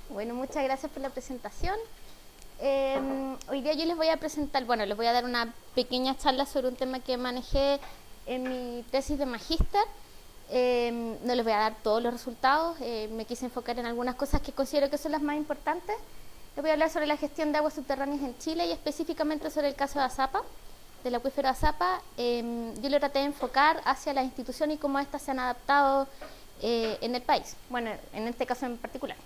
Bueno, muchas gracias por la presentación. Hoy día yo les voy a presentar, les voy a dar una pequeña charla sobre un tema que manejé en mi tesis de magíster. No les voy a dar todos los resultados, me quise enfocar en algunas cosas que considero que son las más importantes. Les voy a hablar sobre la gestión de aguas subterráneas en Chile y específicamente sobre el caso de Azapa, del acuífero Azapa. Yo lo traté de enfocar hacia la institución y cómo éstas se han adaptado en el país, bueno, en este caso en particular.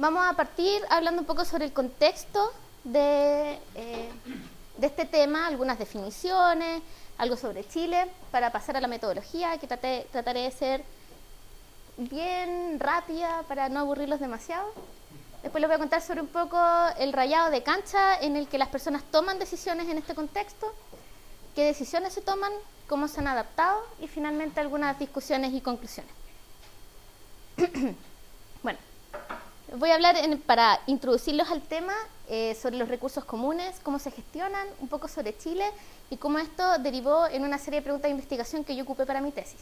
Vamos a partir hablando un poco sobre el contexto de este tema, algunas definiciones, algo sobre Chile, para pasar a la metodología, que trataré de ser bien rápida para no aburrirlos demasiado. Después les voy a contar sobre un poco el rayado de cancha en el que las personas toman decisiones en este contexto, qué decisiones se toman, cómo se han adaptado y finalmente algunas discusiones y conclusiones. Bueno. Voy a hablar, para introducirlos al tema, sobre los recursos comunes, cómo se gestionan, un poco sobre Chile y cómo esto derivó en una serie de preguntas de investigación que yo ocupé para mi tesis.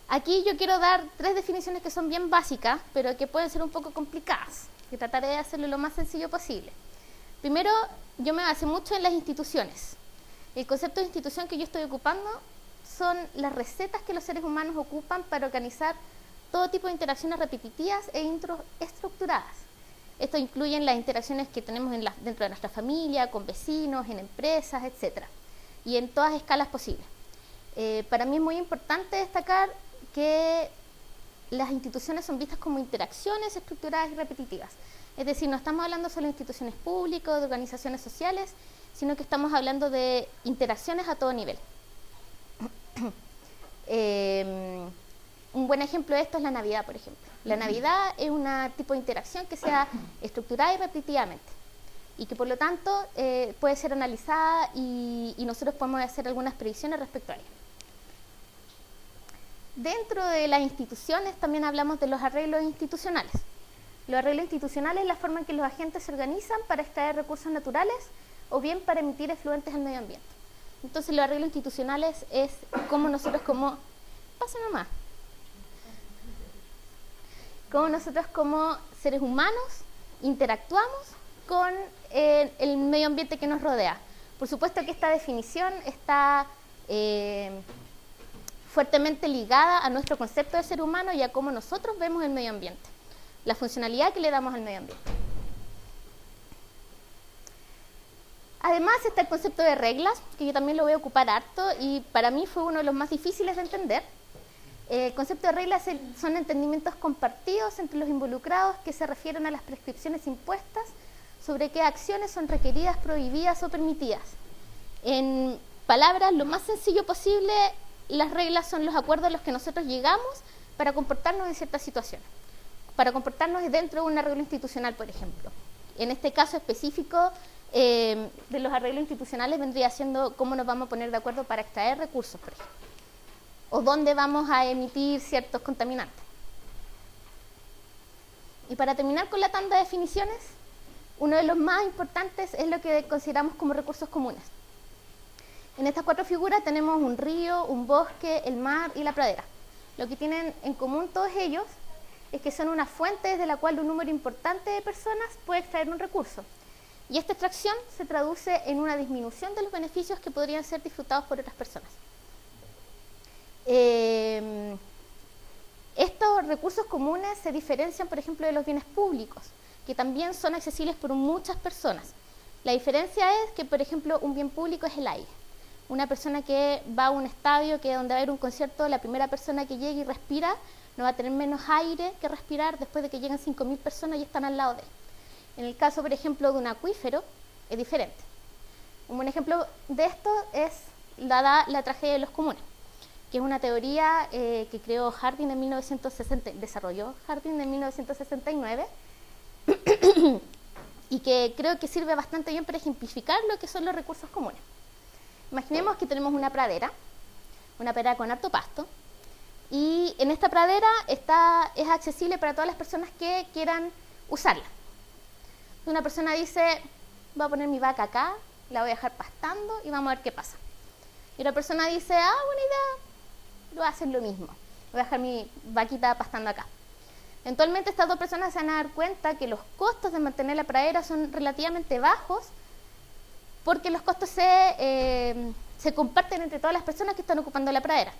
Aquí yo quiero dar 3 definiciones que son bien básicas, pero que pueden ser un poco complicadas, y trataré de hacerlo lo más sencillo posible. Primero, yo me basé mucho en las instituciones. El concepto de institución que yo estoy ocupando son las recetas que los seres humanos ocupan para organizar todo tipo de interacciones repetitivas e estructuradas. Esto incluye las interacciones que tenemos dentro de nuestra familia, con vecinos, en empresas, etc. Y en todas escalas posibles. Para mí es muy importante destacar que las instituciones son vistas como interacciones estructuradas y repetitivas. Es decir, no estamos hablando solo de instituciones públicas, de organizaciones sociales, sino que estamos hablando de interacciones a todo nivel. Un buen ejemplo de esto es la Navidad, por ejemplo. La Navidad es un tipo de interacción que sea estructurada y repetitivamente y que por lo tanto puede ser analizada y nosotros podemos hacer algunas predicciones respecto a ella. Dentro de las instituciones también hablamos de los arreglos institucionales. Los arreglos institucionales es la forma en que los agentes se organizan para extraer recursos naturales o bien para emitir efluentes al medio ambiente. Entonces los arreglos institucionales es cómo nosotros como seres humanos interactuamos con el medio ambiente que nos rodea. Por supuesto que esta definición está fuertemente ligada a nuestro concepto de ser humano y a cómo nosotros vemos el medio ambiente, la funcionalidad que le damos al medio ambiente. Además está el concepto de reglas, que yo también lo voy a ocupar harto y para mí fue uno de los más difíciles de entender. El concepto de reglas son entendimientos compartidos entre los involucrados que se refieren a las prescripciones impuestas sobre qué acciones son requeridas, prohibidas o permitidas. En palabras lo más sencillo posible, las reglas son los acuerdos a los que nosotros llegamos para comportarnos en ciertas situaciones, para comportarnos dentro de un arreglo institucional, por ejemplo. En este caso específico de los arreglos institucionales vendría siendo cómo nos vamos a poner de acuerdo para extraer recursos, por ejemplo, o dónde vamos a emitir ciertos contaminantes. Y para terminar con la tanda de definiciones, uno de los más importantes es lo que consideramos como recursos comunes. En estas 4 figuras tenemos un río, un bosque, el mar y la pradera. Lo que tienen en común todos ellos es que son una fuente desde la cual un número importante de personas puede extraer un recurso. Y esta extracción se traduce en una disminución de los beneficios que podrían ser disfrutados por otras personas. Estos recursos comunes se diferencian, por ejemplo, de los bienes públicos, que también son accesibles por muchas personas. La diferencia es que, por ejemplo, un bien público es el aire. Una persona que va a un estadio donde va a haber un concierto, la primera persona que llegue y respira no va a tener menos aire que respirar después de que lleguen 5.000 personas y están al lado de él. En el caso, por ejemplo, de un acuífero, es diferente. Un buen ejemplo de esto es la tragedia de los comunes, que es una teoría que creó Harding en 1960, desarrolló Harding en 1969 y que creo que sirve bastante bien para ejemplificar lo que son los recursos comunes. Imaginemos que tenemos una pradera con harto pasto y en esta pradera es accesible para todas las personas que quieran usarla. Una persona dice, voy a poner mi vaca acá, la voy a dejar pastando y vamos a ver qué pasa. Y otra persona dice, buena idea, lo hacen lo mismo. voy a dejar mi vaquita pastando acá. Eventualmente estas dos personas se van a dar cuenta que los costos de mantener la pradera son relativamente bajos porque los costos se comparten entre todas las personas que están ocupando la pradera.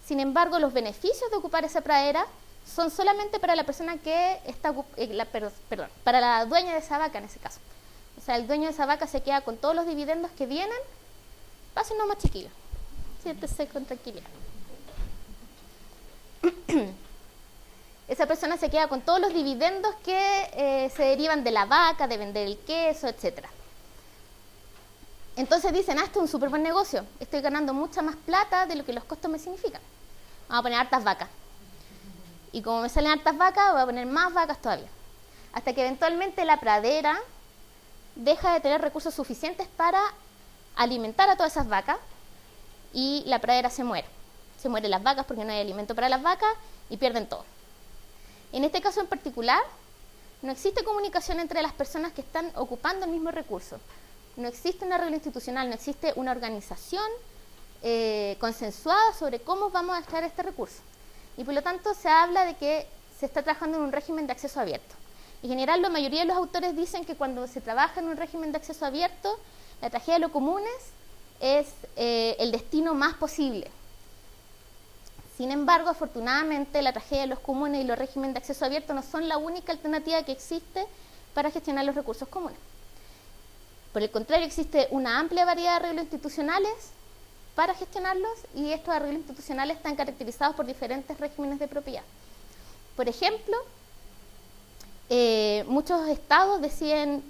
Sin embargo, los beneficios de ocupar esa pradera son solamente para la persona que está, para la dueña de esa vaca en ese caso. O sea, el dueño de esa vaca se queda con todos los dividendos que vienen. Pasen nomás, chiquillos. Siéntese con tranquilidad. Esa persona se queda con todos los dividendos que se derivan de la vaca, de vender el queso, etc. Entonces dicen, esto es un súper buen negocio, estoy ganando mucha más plata de lo que los costos me significan. Vamos a poner hartas vacas. Y como me salen hartas vacas, voy a poner más vacas todavía. Hasta que eventualmente la pradera deja de tener recursos suficientes para alimentar a todas esas vacas y la pradera se muere. Se mueren las vacas porque no hay alimento para las vacas y pierden todo. En este caso en particular, no existe comunicación entre las personas que están ocupando el mismo recurso. No existe un arreglo institucional, no existe una organización consensuada sobre cómo vamos a extraer este recurso. Y por lo tanto se habla de que se está trabajando en un régimen de acceso abierto. En general, la mayoría de los autores dicen que cuando se trabaja en un régimen de acceso abierto, la tragedia de los comunes es el destino más posible. Sin embargo, afortunadamente, la tragedia de los comunes y los regímenes de acceso abierto no son la única alternativa que existe para gestionar los recursos comunes. Por el contrario, existe una amplia variedad de arreglos institucionales para gestionarlos y estos arreglos institucionales están caracterizados por diferentes regímenes de propiedad. Por ejemplo, muchos estados deciden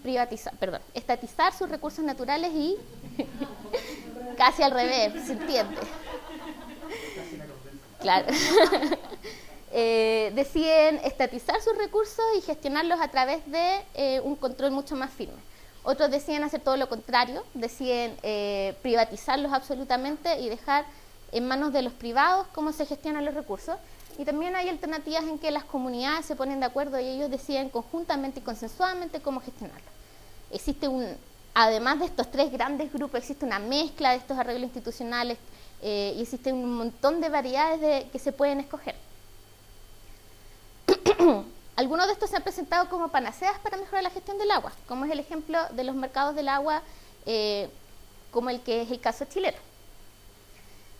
estatizar sus recursos naturales y casi al revés, se entiende. Claro. Deciden estatizar sus recursos y gestionarlos a través de un control mucho más firme. Otros deciden hacer todo lo contrario, deciden privatizarlos absolutamente y dejar en manos de los privados cómo se gestionan los recursos. Y también hay alternativas en que las comunidades se ponen de acuerdo y ellos deciden conjuntamente y consensuadamente cómo gestionarlo. Además de estos tres grandes grupos, existe una mezcla de estos arreglos institucionales y existen un montón de variedades que se pueden escoger. Algunos de estos se han presentado como panaceas para mejorar la gestión del agua, como es el ejemplo de los mercados del agua, como el que es el caso chileno.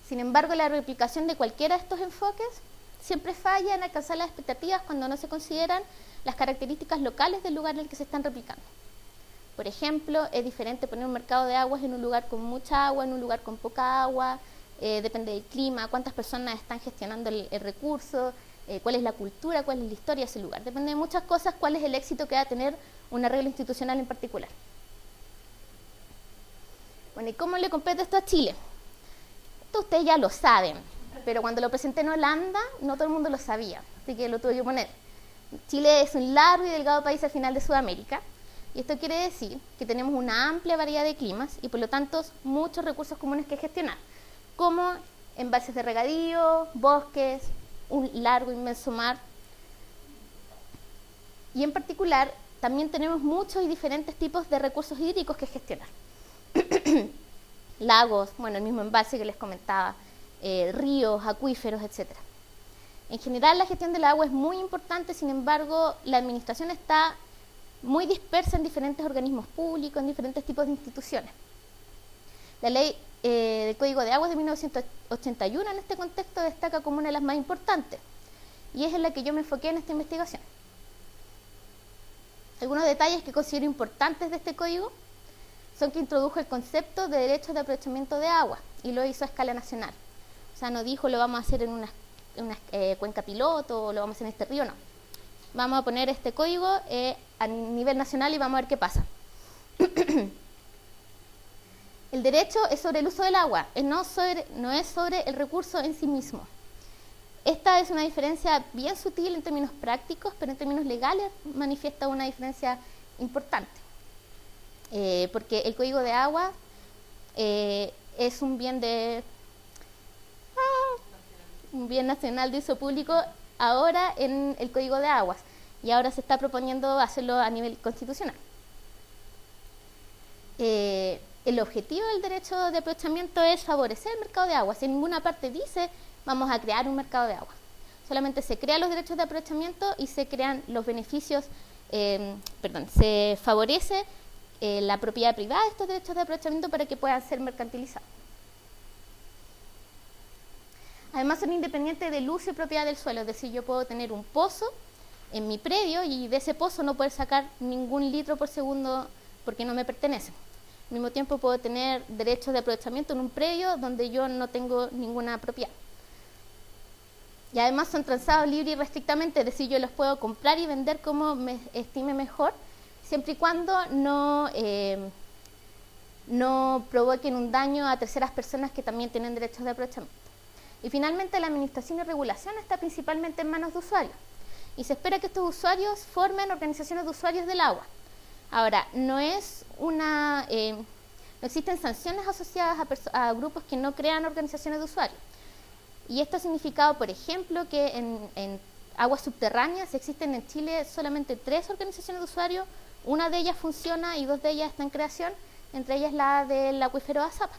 Sin embargo, la replicación de cualquiera de estos enfoques siempre falla en alcanzar las expectativas cuando no se consideran las características locales del lugar en el que se están replicando. Por ejemplo, es diferente poner un mercado de aguas en un lugar con mucha agua, en un lugar con poca agua, depende del clima, cuántas personas están gestionando el recurso, cuál es la cultura, cuál es la historia de ese lugar. Depende de muchas cosas cuál es el éxito que va a tener un arreglo institucional en particular. Bueno, ¿y cómo le compete esto a Chile? Esto ustedes ya lo saben, pero cuando lo presenté en Holanda no todo el mundo lo sabía, así que lo tuve que poner. Chile es un largo y delgado país al final de Sudamérica, y esto quiere decir que tenemos una amplia variedad de climas y por lo tanto muchos recursos comunes que gestionar, como embalses de regadío, bosques, un largo inmenso mar. Y en particular también tenemos muchos y diferentes tipos de recursos hídricos que gestionar. Lagos, bueno, el mismo embalse que les comentaba, ríos, acuíferos, etc. En general la gestión del agua es muy importante, sin embargo la administración está muy dispersa en diferentes organismos públicos, en diferentes tipos de instituciones. La ley del Código de Aguas de 1981 en este contexto destaca como una de las más importantes y es en la que yo me enfoqué en esta investigación. Algunos detalles que considero importantes de este código son que introdujo el concepto de derechos de aprovechamiento de agua y lo hizo a escala nacional. O sea, no dijo lo vamos a hacer en una cuenca piloto o lo vamos a hacer en este río, no. Vamos a poner este código a nivel nacional y vamos a ver qué pasa. El derecho es sobre el uso del agua, no es sobre el recurso en sí mismo. Esta es una diferencia bien sutil en términos prácticos, pero en términos legales manifiesta una diferencia importante. Porque el Código de Agua es un bien nacional de uso público ahora en el Código de Aguas y ahora se está proponiendo hacerlo a nivel constitucional. El objetivo del derecho de aprovechamiento es favorecer el mercado de aguas. En ninguna parte dice vamos a crear un mercado de agua. Solamente se crean los derechos de aprovechamiento y se crean los beneficios, se favorece la propiedad privada de estos derechos de aprovechamiento para que puedan ser mercantilizados. Además son independientes del uso y propiedad del suelo, es decir, yo puedo tener un pozo en mi predio y de ese pozo no poder sacar ningún litro por segundo porque no me pertenece. Al mismo tiempo puedo tener derechos de aprovechamiento en un predio donde yo no tengo ninguna propiedad. Y además son transados libre y restrictamente, es decir, yo los puedo comprar y vender como me estime mejor, siempre y cuando no provoquen un daño a terceras personas que también tienen derechos de aprovechamiento. Y finalmente la administración y regulación está principalmente en manos de usuarios. Y se espera que estos usuarios formen organizaciones de usuarios del agua. Ahora, no existen sanciones asociadas a grupos que no crean organizaciones de usuarios. Y esto ha significado, por ejemplo, que en aguas subterráneas existen en Chile solamente 3 organizaciones de usuarios, una de ellas funciona y 2 de ellas están en creación, entre ellas la del acuífero de Azapa.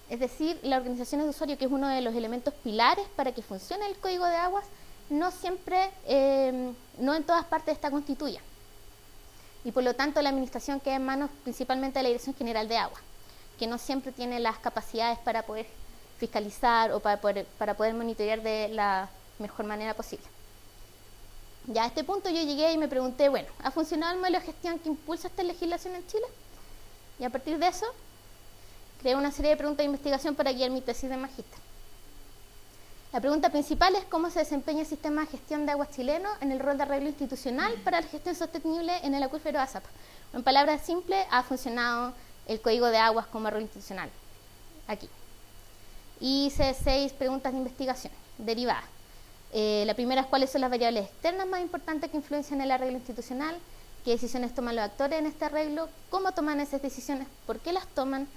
Es decir, la organización de usuario, que es uno de los elementos pilares para que funcione el Código de Aguas, no siempre, no en todas partes está constituida. Y por lo tanto la administración queda en manos principalmente de la Dirección General de Agua, que no siempre tiene las capacidades para poder fiscalizar o para poder monitorear de la mejor manera posible. Ya a este punto yo llegué y me pregunté, bueno, ¿ha funcionado el modelo de gestión que impulsa esta legislación en Chile? Y a partir de eso, creé una serie de preguntas de investigación para guiar mi tesis de magíster. La pregunta principal es cómo se desempeña el sistema de gestión de aguas chileno en el rol de arreglo institucional para la gestión sostenible en el acuífero de Azapa. En palabras simples, ha funcionado el Código de Aguas como arreglo institucional. Aquí. Hice 6 preguntas de investigación derivadas. La primera es cuáles son las variables externas más importantes que influencian el arreglo institucional, qué decisiones toman los actores en este arreglo, cómo toman esas decisiones, por qué las toman,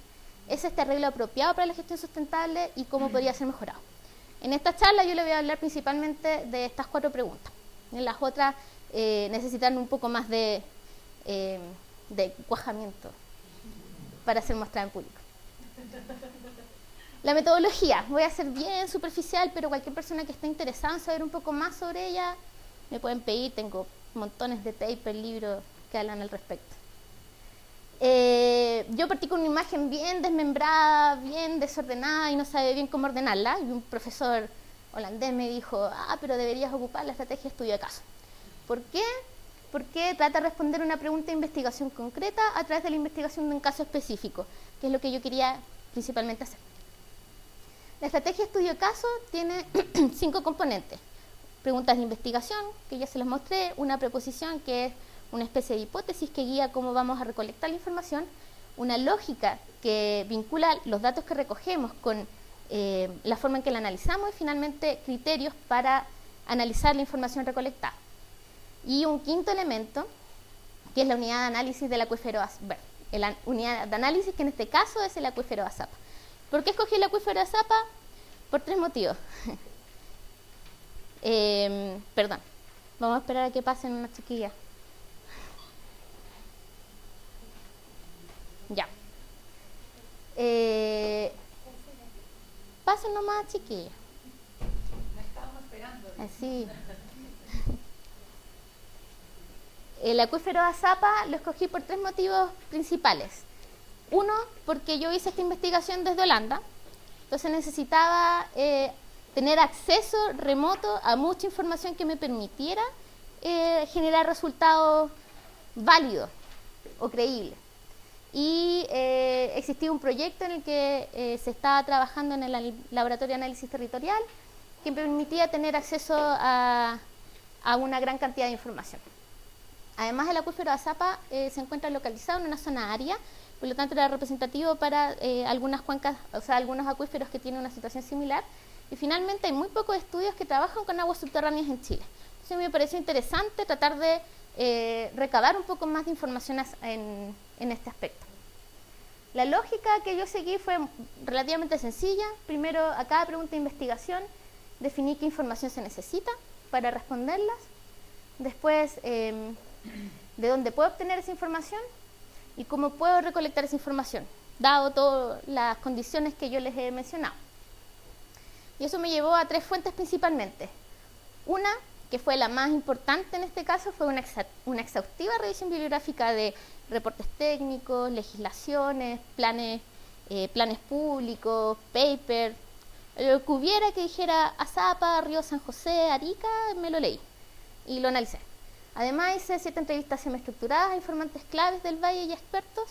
es este arreglo apropiado para la gestión sustentable y cómo podría ser mejorado. En esta charla yo le voy a hablar principalmente de estas 4 preguntas. En las otras necesitan un poco más de cuajamiento para ser mostrada en público. La metodología, voy a ser bien superficial, pero cualquier persona que esté interesada en saber un poco más sobre ella, me pueden pedir, tengo montones de papers, libros que hablan al respecto. Yo partí con una imagen bien desmembrada, bien desordenada y no sabía bien cómo ordenarla. Y un profesor holandés me dijo, pero deberías ocupar la estrategia de estudio de caso. ¿Por qué? Porque trata de responder una pregunta de investigación concreta a través de la investigación de un caso específico, que es lo que yo quería principalmente hacer. La estrategia de estudio de caso tiene 5 componentes. Preguntas de investigación, que ya se los mostré, una preposición, que es una especie de hipótesis que guía cómo vamos a recolectar la información, una lógica que vincula los datos que recogemos con la forma en que la analizamos y finalmente criterios para analizar la información recolectada. Y un quinto elemento, que es la unidad de análisis del acuífero Azapa. La unidad de análisis que en este caso es el acuífero Azapa. ¿Por qué escogí el acuífero Azapa? Por 3 motivos. Perdón, vamos a esperar a que pasen unas chiquillas. Ya. Pasen nomás, chiquillas. La estábamos esperando. Así. El acuífero de Azapa lo escogí por 3 motivos principales. Uno, porque yo hice esta investigación desde Holanda, entonces necesitaba tener acceso remoto a mucha información que me permitiera generar resultados válidos o creíbles. Y existía un proyecto en el que se estaba trabajando en el Laboratorio de Análisis Territorial que me permitía tener acceso a una gran cantidad de información. Además, el acuífero de Azapa se encuentra localizado en una zona árida, por lo tanto era representativo para algunas cuencas, o sea, algunos acuíferos que tienen una situación similar. Y finalmente hay muy pocos estudios que trabajan con aguas subterráneas en Chile. Entonces me pareció interesante tratar de recabar un poco más de información en este aspecto. La lógica que yo seguí fue relativamente sencilla. Primero, a cada pregunta de investigación definí qué información se necesita para responderlas. Después, de dónde puedo obtener esa información y cómo puedo recolectar esa información, dado todas las condiciones que yo les he mencionado. Y eso me llevó a 3 fuentes principalmente. Una, que fue la más importante en este caso, fue una exhaustiva revisión bibliográfica de reportes técnicos, legislaciones, planes públicos, paper, lo que hubiera que dijera Azapa, Río San José, Arica, me lo leí y lo analicé. Además hice 7 entrevistas semiestructuradas a informantes claves del Valle y expertos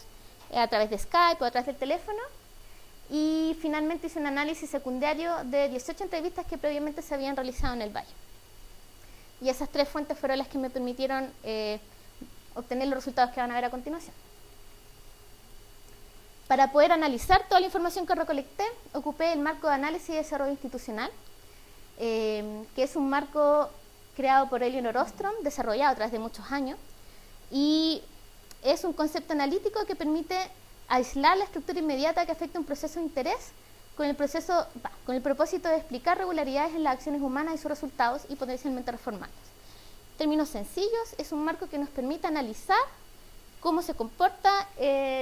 a través de Skype o a través del teléfono, y finalmente hice un análisis secundario de 18 entrevistas que previamente se habían realizado en el Valle. Y esas 3 fuentes fueron las que me permitieron obtener los resultados que van a ver a continuación. Para poder analizar toda la información que recolecté, ocupé el marco de análisis y desarrollo institucional, que es un marco creado por Elinor Ostrom, desarrollado a través de muchos años, y es un concepto analítico que permite aislar la estructura inmediata que afecta un proceso de interés con el propósito de explicar regularidades en las acciones humanas y sus resultados y potencialmente reformarlos. En términos sencillos, es un marco que nos permite analizar cómo se comportan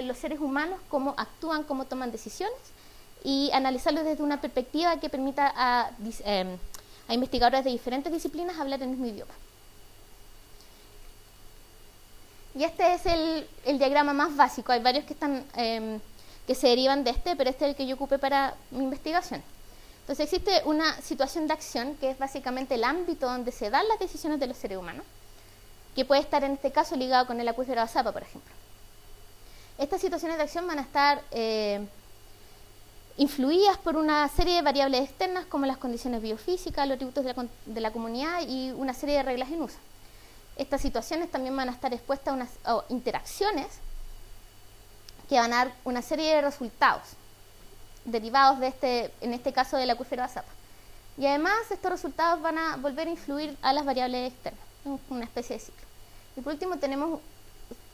los seres humanos, cómo actúan, cómo toman decisiones, y analizarlos desde una perspectiva que permita a investigadores de diferentes disciplinas hablar el mismo idioma. Y este es el diagrama más básico. Hay varios que se derivan de este, pero este es el que yo ocupé para mi investigación. Entonces existe una situación de acción, que es básicamente el ámbito donde se dan las decisiones de los seres humanos, que puede estar en este caso ligado con el acuífero de Azapa, por ejemplo. Estas situaciones de acción van a estar influidas por una serie de variables externas como las condiciones biofísicas, los atributos de la comunidad y una serie de reglas en uso. Estas situaciones también van a estar expuestas a unas interacciones que van a dar una serie de resultados derivados en este caso del acuífero de Azapa. Y además estos resultados van a volver a influir a las variables externas, una especie de ciclo. Y por último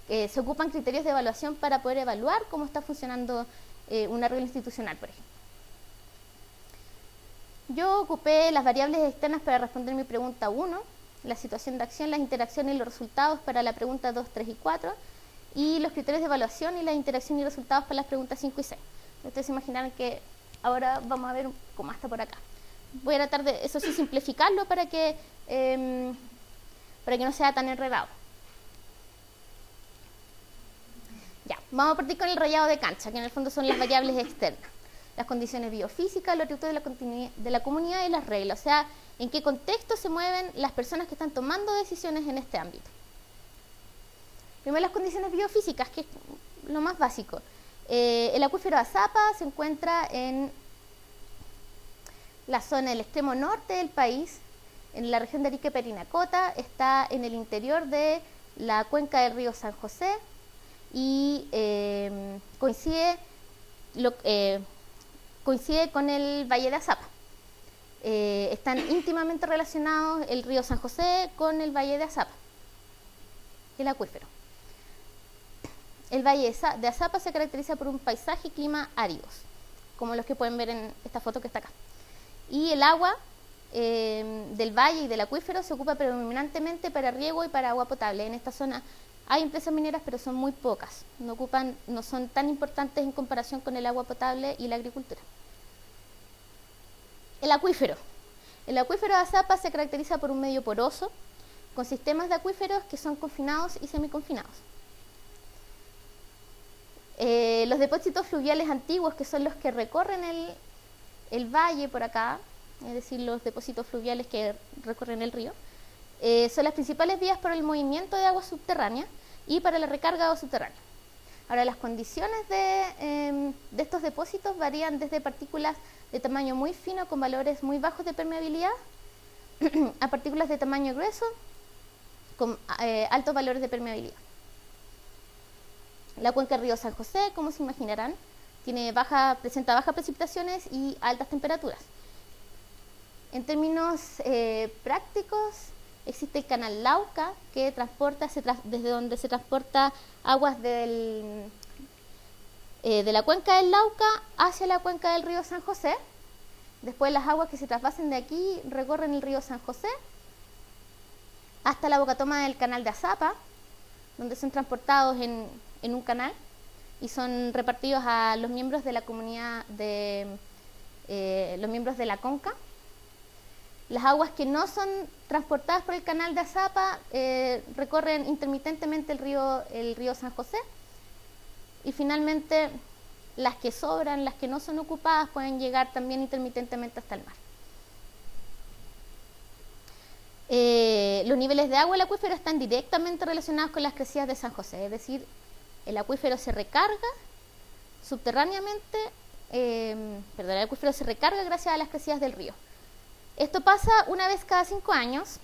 se ocupan criterios de evaluación para poder evaluar cómo está funcionando una regla institucional, por ejemplo. Yo ocupé las variables externas para responder mi pregunta 1, la situación de acción, las interacciones y los resultados para la pregunta 2, 3 y 4, y los criterios de evaluación y la interacción y resultados para las preguntas 5 y 6. Ustedes se imaginarán que ahora vamos a ver cómo está por acá. Voy a tratar de, eso sí, simplificarlo para que no sea tan enredado. Ya, vamos a partir con el rayado de cancha, que en el fondo son las variables externas. Las condiciones biofísicas, los atributos de la comunidad y las reglas. O sea, en qué contexto se mueven las personas que están tomando decisiones en este ámbito. Primero, las condiciones biofísicas, que es lo más básico. El acuífero de Azapa se encuentra en la zona del extremo norte del país, en la región de Arica y Parinacota, está en el interior de la cuenca del río San José y coincide con el Valle de Azapa. Están íntimamente relacionados el río San José con el Valle de Azapa, el acuífero. El Valle de Azapa se caracteriza por un paisaje y clima áridos, como los que pueden ver en esta foto que está acá. Y el agua del valle y del acuífero se ocupa predominantemente para riego y para agua potable. En esta zona hay empresas mineras, pero son muy pocas, no son tan importantes en comparación con el agua potable y la agricultura. El acuífero. El acuífero de Azapa se caracteriza por un medio poroso, con sistemas de acuíferos que son confinados y semiconfinados. Los depósitos fluviales antiguos, que son los que recorren el valle por acá, es decir, los depósitos fluviales que recorren el río, son las principales vías para el movimiento de agua subterránea y para la recarga de agua subterránea. Ahora, las condiciones de estos depósitos varían desde partículas de tamaño muy fino con valores muy bajos de permeabilidad a partículas de tamaño grueso con altos valores de permeabilidad. La cuenca del río San José, como se imaginarán, presenta bajas precipitaciones y altas temperaturas. En términos prácticos, existe el canal Lauca, que desde donde se transporta aguas de la cuenca del Lauca hacia la cuenca del río San José. Después las aguas que se trasvasen de aquí recorren el río San José hasta la bocatoma del canal de Azapa, donde son transportados en un canal y son repartidos a los miembros de la comunidad los miembros de la Conca. Las aguas que no son transportadas por el canal de Azapa recorren intermitentemente el río San José. Y finalmente, las que sobran, las que no son ocupadas, pueden llegar también intermitentemente hasta el mar. Los niveles de agua del acuífero están directamente relacionados con las crecidas de San José, es decir, el acuífero se recarga subterráneamente, el acuífero se recarga gracias a las crecidas del río. Esto pasa una vez cada 5 años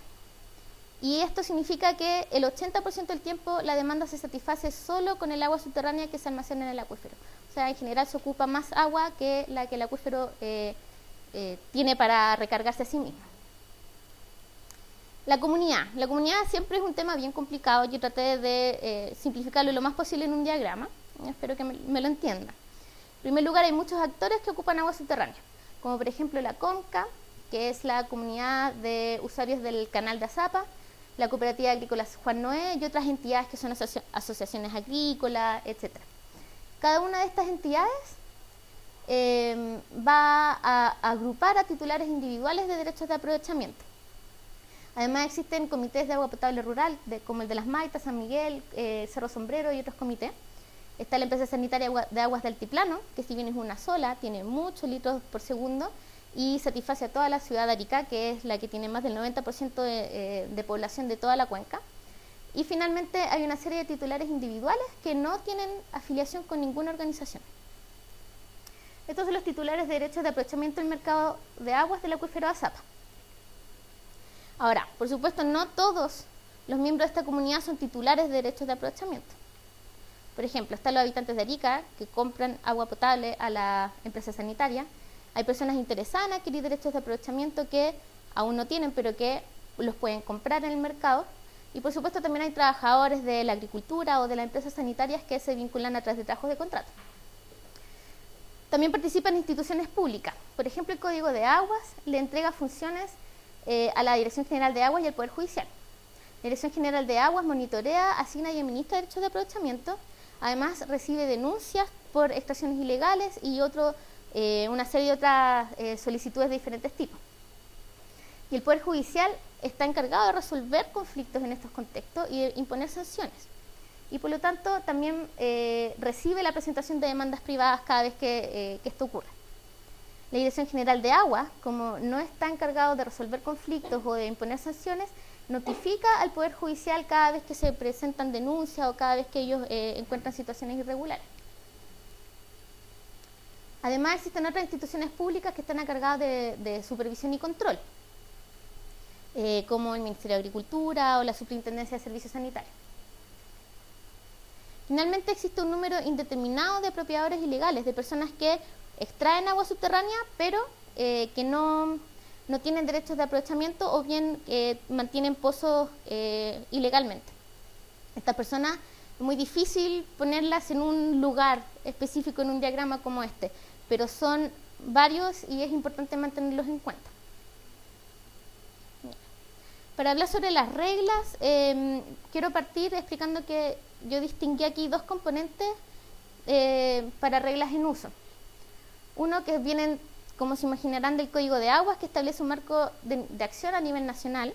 y esto significa que el 80% del tiempo la demanda se satisface solo con el agua subterránea que se almacena en el acuífero. O sea, en general se ocupa más agua que la que el acuífero tiene para recargarse a sí mismo. La comunidad siempre es un tema bien complicado. Yo traté de simplificarlo lo más posible en un diagrama. Espero que me lo entiendan. En primer lugar, hay muchos actores que ocupan agua subterránea, como por ejemplo la CONCA, que es la comunidad de usuarios del canal de Azapa, la Cooperativa Agrícola Juan Noé y otras entidades que son asociaciones agrícolas, etc. Cada una de estas entidades va a agrupar a titulares individuales de derechos de aprovechamiento. Además existen comités de agua potable rural, como el de Las Maitas, San Miguel, Cerro Sombrero y otros comités. Está la empresa sanitaria de aguas de Altiplano, que si bien es una sola, tiene muchos litros por segundo y satisface a toda la ciudad de Arica, que es la que tiene más del 90% de población de toda la cuenca. Y finalmente hay una serie de titulares individuales que no tienen afiliación con ninguna organización. Estos son los titulares de derechos de aprovechamiento del mercado de aguas del acuífero Azapa. Ahora, por supuesto, no todos los miembros de esta comunidad son titulares de derechos de aprovechamiento. Por ejemplo, están los habitantes de Arica que compran agua potable a la empresa sanitaria. Hay personas interesadas en adquirir derechos de aprovechamiento que aún no tienen, pero que los pueden comprar en el mercado. Y por supuesto también hay trabajadores de la agricultura o de las empresas sanitarias que se vinculan a través de trabajos de contrato. También participan instituciones públicas. Por ejemplo, el Código de Aguas le entrega funciones a la Dirección General de Aguas y al Poder Judicial. La Dirección General de Aguas monitorea, asigna y administra derechos de aprovechamiento. Además, recibe denuncias por extracciones ilegales y una serie de otras solicitudes de diferentes tipos. Y el Poder Judicial está encargado de resolver conflictos en estos contextos y de imponer sanciones. Y por lo tanto, también recibe la presentación de demandas privadas cada vez que esto ocurre. La Dirección General de Aguas, como no está encargado de resolver conflictos o de imponer sanciones, notifica al Poder Judicial cada vez que se presentan denuncias o cada vez que ellos encuentran situaciones irregulares. Además, existen otras instituciones públicas que están encargadas de supervisión y control, como el Ministerio de Agricultura o la Superintendencia de Servicios Sanitarios. Finalmente, existe un número indeterminado de apropiadores ilegales, de personas que extraen agua subterránea, pero que no tienen derechos de aprovechamiento o bien mantienen pozos ilegalmente. Estas personas es muy difícil ponerlas en un lugar específico en un diagrama como este, pero son varios y es importante mantenerlos en cuenta. Para hablar sobre las reglas, quiero partir explicando que yo distinguí aquí dos componentes para reglas en uso. Uno que vienen, como se imaginarán, del Código de Aguas, que establece un marco de acción a nivel nacional,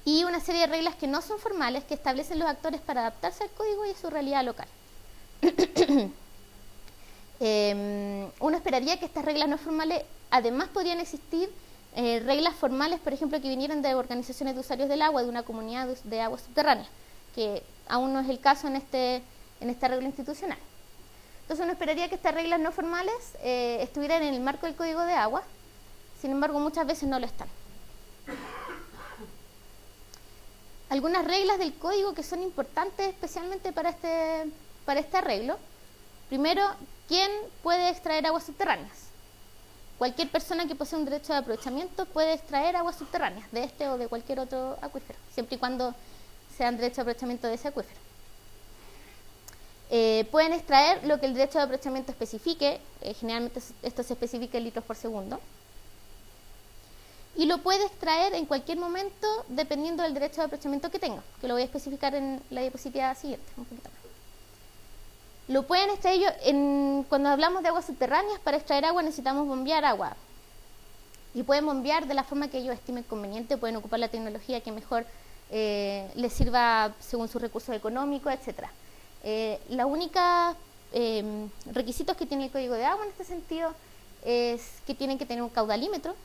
y una serie de reglas que no son formales, que establecen los actores para adaptarse al código y a su realidad local. Uno esperaría que estas reglas no formales, además podrían existir reglas formales, por ejemplo, que vinieran de organizaciones de usuarios del agua, de una comunidad de agua subterránea, que aún no es el caso en esta regla institucional. Entonces uno esperaría que estas reglas no formales estuvieran en el marco del Código de Agua, sin embargo muchas veces no lo están. Algunas reglas del Código que son importantes especialmente para este arreglo. Primero, ¿quién puede extraer aguas subterráneas? Cualquier persona que posee un derecho de aprovechamiento puede extraer aguas subterráneas de este o de cualquier otro acuífero, siempre y cuando sean derechos de aprovechamiento de ese acuífero. Pueden extraer lo que el derecho de aprovechamiento especifique, generalmente esto se especifica en litros por segundo, y lo puede extraer en cualquier momento dependiendo del derecho de aprovechamiento que tenga, que lo voy a especificar en la diapositiva siguiente, un poquito más. Lo pueden extraer cuando hablamos de aguas subterráneas. Para extraer agua necesitamos bombear agua y pueden bombear de la forma que ellos estimen conveniente, pueden ocupar la tecnología que mejor les sirva según sus recursos económicos, etc. La única requisitos que tiene el Código de Agua en este sentido es que tienen que tener un caudalímetro,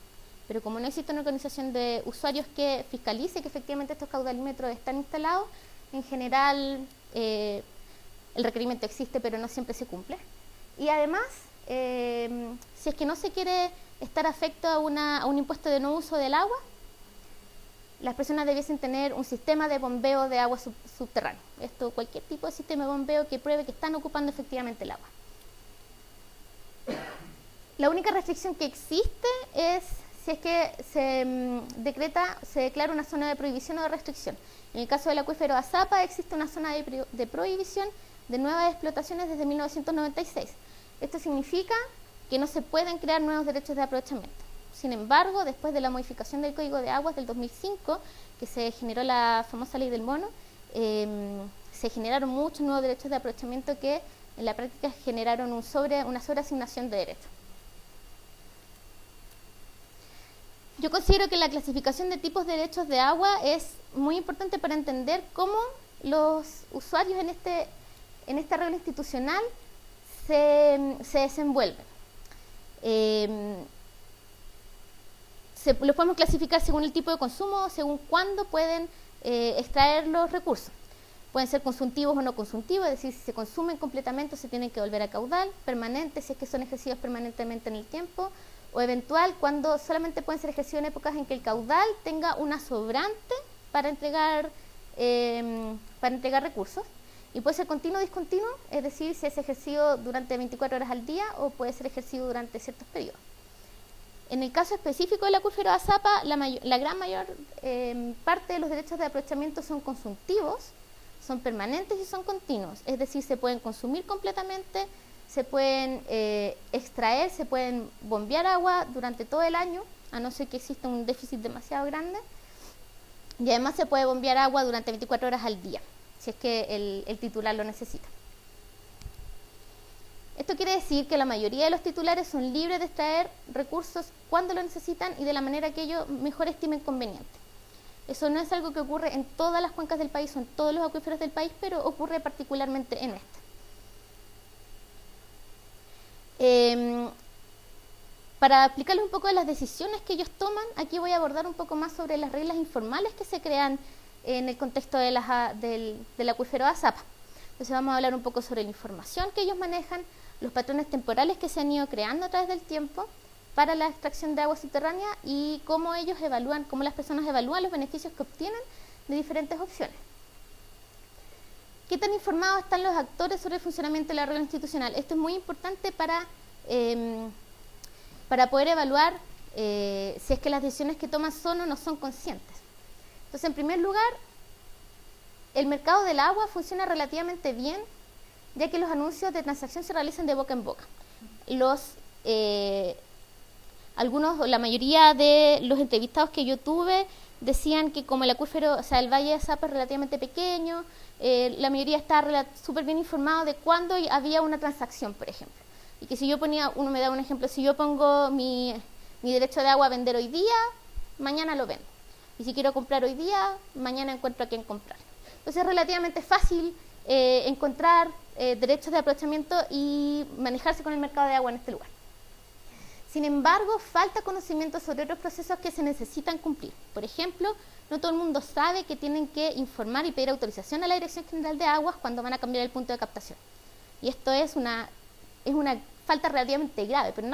pero como no existe una organización de usuarios que fiscalice que efectivamente estos caudalímetros están instalados, en general el requerimiento existe, pero no siempre se cumple. Y además, si es que no se quiere estar afecto a un impuesto de no uso del agua, las personas debiesen tener un sistema de bombeo de agua subterráneo. Esto, cualquier tipo de sistema de bombeo que pruebe que están ocupando efectivamente el agua. La única restricción que existe es si es que se declara una zona de prohibición o de restricción. En el caso del acuífero Azapa existe una zona de prohibición de nuevas explotaciones desde 1996. Esto significa que no se pueden crear nuevos derechos de aprovechamiento. Sin embargo, después de la modificación del Código de Aguas del 2005, que se generó la famosa Ley del Mono, se generaron muchos nuevos derechos de aprovechamiento que en la práctica generaron una sobreasignación de derechos. Yo considero que la clasificación de tipos de derechos de agua es muy importante para entender cómo los usuarios en esta regla institucional se desenvuelven. Los podemos clasificar según el tipo de consumo o según cuándo pueden extraer los recursos. Pueden ser consumtivos o no consumtivos, es decir, si se consumen completamente se tienen que volver a caudal, permanente si es que son ejercidos permanentemente en el tiempo, o eventual cuando solamente pueden ser ejercidos en épocas en que el caudal tenga una sobrante para entregar recursos. Y puede ser continuo o discontinuo, es decir, si es ejercido durante 24 horas al día o puede ser ejercido durante ciertos periodos. En el caso específico del acuífero Azapa, la gran mayor parte de los derechos de aprovechamiento son consumtivos, son permanentes y son continuos, es decir, se pueden consumir completamente, se pueden extraer, se pueden bombear agua durante todo el año, a no ser que exista un déficit demasiado grande, y además se puede bombear agua durante 24 horas al día, si es que el titular lo necesita. Esto quiere decir que la mayoría de los titulares son libres de extraer recursos cuando lo necesitan y de la manera que ellos mejor estimen conveniente. Eso no es algo que ocurre en todas las cuencas del país o en todos los acuíferos del país, pero ocurre particularmente en este. Para explicarles un poco de las decisiones que ellos toman, aquí voy a abordar un poco más sobre las reglas informales que se crean en el contexto del acuífero Azapa. Entonces vamos a hablar un poco sobre la información que ellos manejan, los patrones temporales que se han ido creando a través del tiempo para la extracción de agua subterránea y cómo las personas evalúan los beneficios que obtienen de diferentes opciones. ¿Qué tan informados están los actores sobre el funcionamiento de la regla institucional? Esto es muy importante para poder evaluar si es que las decisiones que toman son o no son conscientes. Entonces, en primer lugar, el mercado del agua funciona relativamente bien, ya que los anuncios de transacción se realizan de boca en boca. La mayoría de los entrevistados que yo tuve decían que como el acuífero, o sea, el Valle de Azapa es relativamente pequeño, la mayoría está súper bien informado de cuándo había una transacción, por ejemplo. Y que si yo uno me da un ejemplo, si yo pongo mi derecho de agua a vender hoy día, mañana lo vendo. Y si quiero comprar hoy día, mañana encuentro a quién comprar. Entonces es relativamente fácil encontrar derechos de aprovechamiento y manejarse con el mercado de agua en este lugar. Sin embargo, falta conocimiento sobre otros procesos que se necesitan cumplir. Por ejemplo, no todo el mundo sabe que tienen que informar y pedir autorización a la Dirección General de Aguas cuando van a cambiar el punto de captación. Y esto es una falta relativamente grave, pero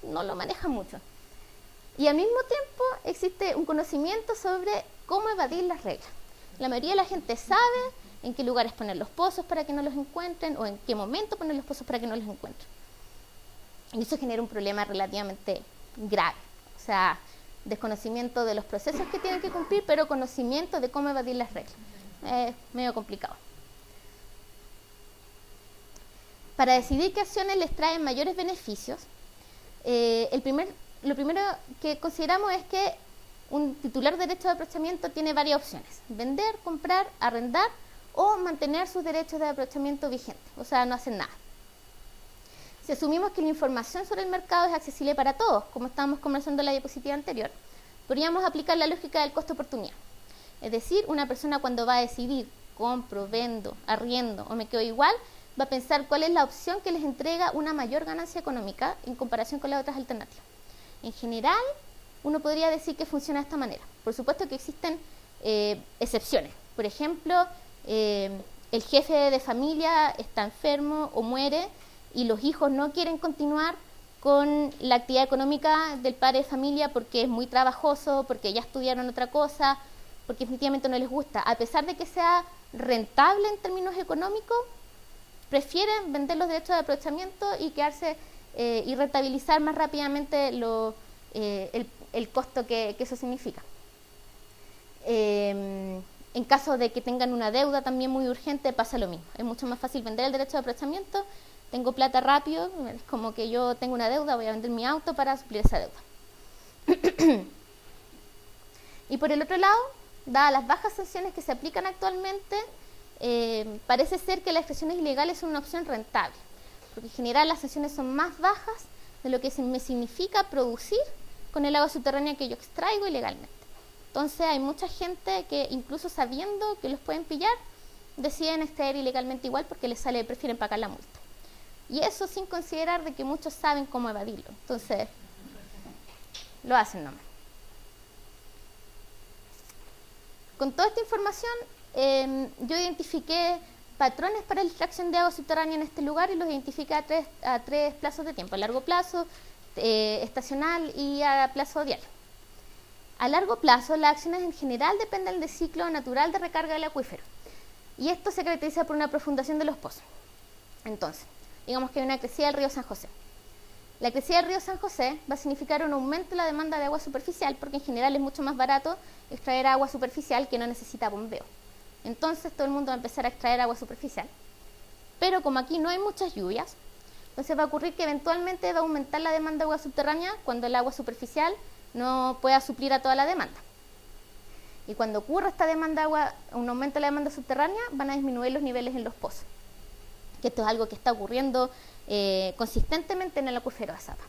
no lo maneja mucho. Y al mismo tiempo existe un conocimiento sobre cómo evadir las reglas. La mayoría de la gente sabe en qué lugares poner los pozos para que no los encuentren o en qué momento poner los pozos para que no los encuentren. Y eso genera un problema relativamente grave. O sea, desconocimiento de los procesos que tienen que cumplir, pero conocimiento de cómo evadir las reglas. Es medio complicado. Para decidir qué acciones les traen mayores beneficios, lo primero que consideramos es que un titular de derecho de aprovechamiento tiene varias opciones: vender, comprar, arrendar o mantener sus derechos de aprovechamiento vigentes, o sea, no hacen nada. Si asumimos que la información sobre el mercado es accesible para todos, como estábamos conversando en la diapositiva anterior, podríamos aplicar la lógica del costo-oportunidad. Es decir, una persona cuando va a decidir compro, vendo, arriendo o me quedo igual, va a pensar cuál es la opción que les entrega una mayor ganancia económica en comparación con las otras alternativas. En general, uno podría decir que funciona de esta manera. Por supuesto que existen excepciones. Por ejemplo, el jefe de familia está enfermo o muere y los hijos no quieren continuar con la actividad económica del padre de familia porque es muy trabajoso, porque ya estudiaron otra cosa, porque definitivamente no les gusta. A pesar de que sea rentable en términos económicos, prefieren vender los derechos de aprovechamiento y quedarse y rentabilizar más rápidamente el costo que eso significa. En caso de que tengan una deuda también muy urgente, pasa lo mismo. Es mucho más fácil vender el derecho de aprovechamiento, tengo plata rápido, es como que yo tengo una deuda, voy a vender mi auto para suplir esa deuda. Y por el otro lado, dadas las bajas sanciones que se aplican actualmente, parece ser que las extracciones ilegales son una opción rentable, porque en general las sanciones son más bajas de lo que me significa producir con el agua subterránea que yo extraigo ilegalmente. Entonces hay mucha gente que incluso sabiendo que los pueden pillar, deciden extraer ilegalmente igual porque prefieren pagar la multa. Y eso sin considerar de que muchos saben cómo evadirlo. Entonces, lo hacen nomás. Con toda esta información, yo identifiqué patrones para la extracción de agua subterránea en este lugar y los identifiqué a tres plazos de tiempo: a largo plazo, estacional y a plazo diario. A largo plazo, las acciones en general dependen del ciclo natural de recarga del acuífero. Y esto se caracteriza por una profundación de los pozos. Entonces, digamos que hay una crecida del río San José. La crecida del río San José va a significar un aumento en la demanda de agua superficial, porque en general es mucho más barato extraer agua superficial que no necesita bombeo. Entonces todo el mundo va a empezar a extraer agua superficial. Pero como aquí no hay muchas lluvias, entonces va a ocurrir que eventualmente va a aumentar la demanda de agua subterránea cuando el agua superficial no pueda suplir a toda la demanda. Y cuando ocurra esta demanda de agua, un aumento de la demanda subterránea, van a disminuir los niveles en los pozos. Que esto es algo que está ocurriendo consistentemente en el acuífero de Azapa.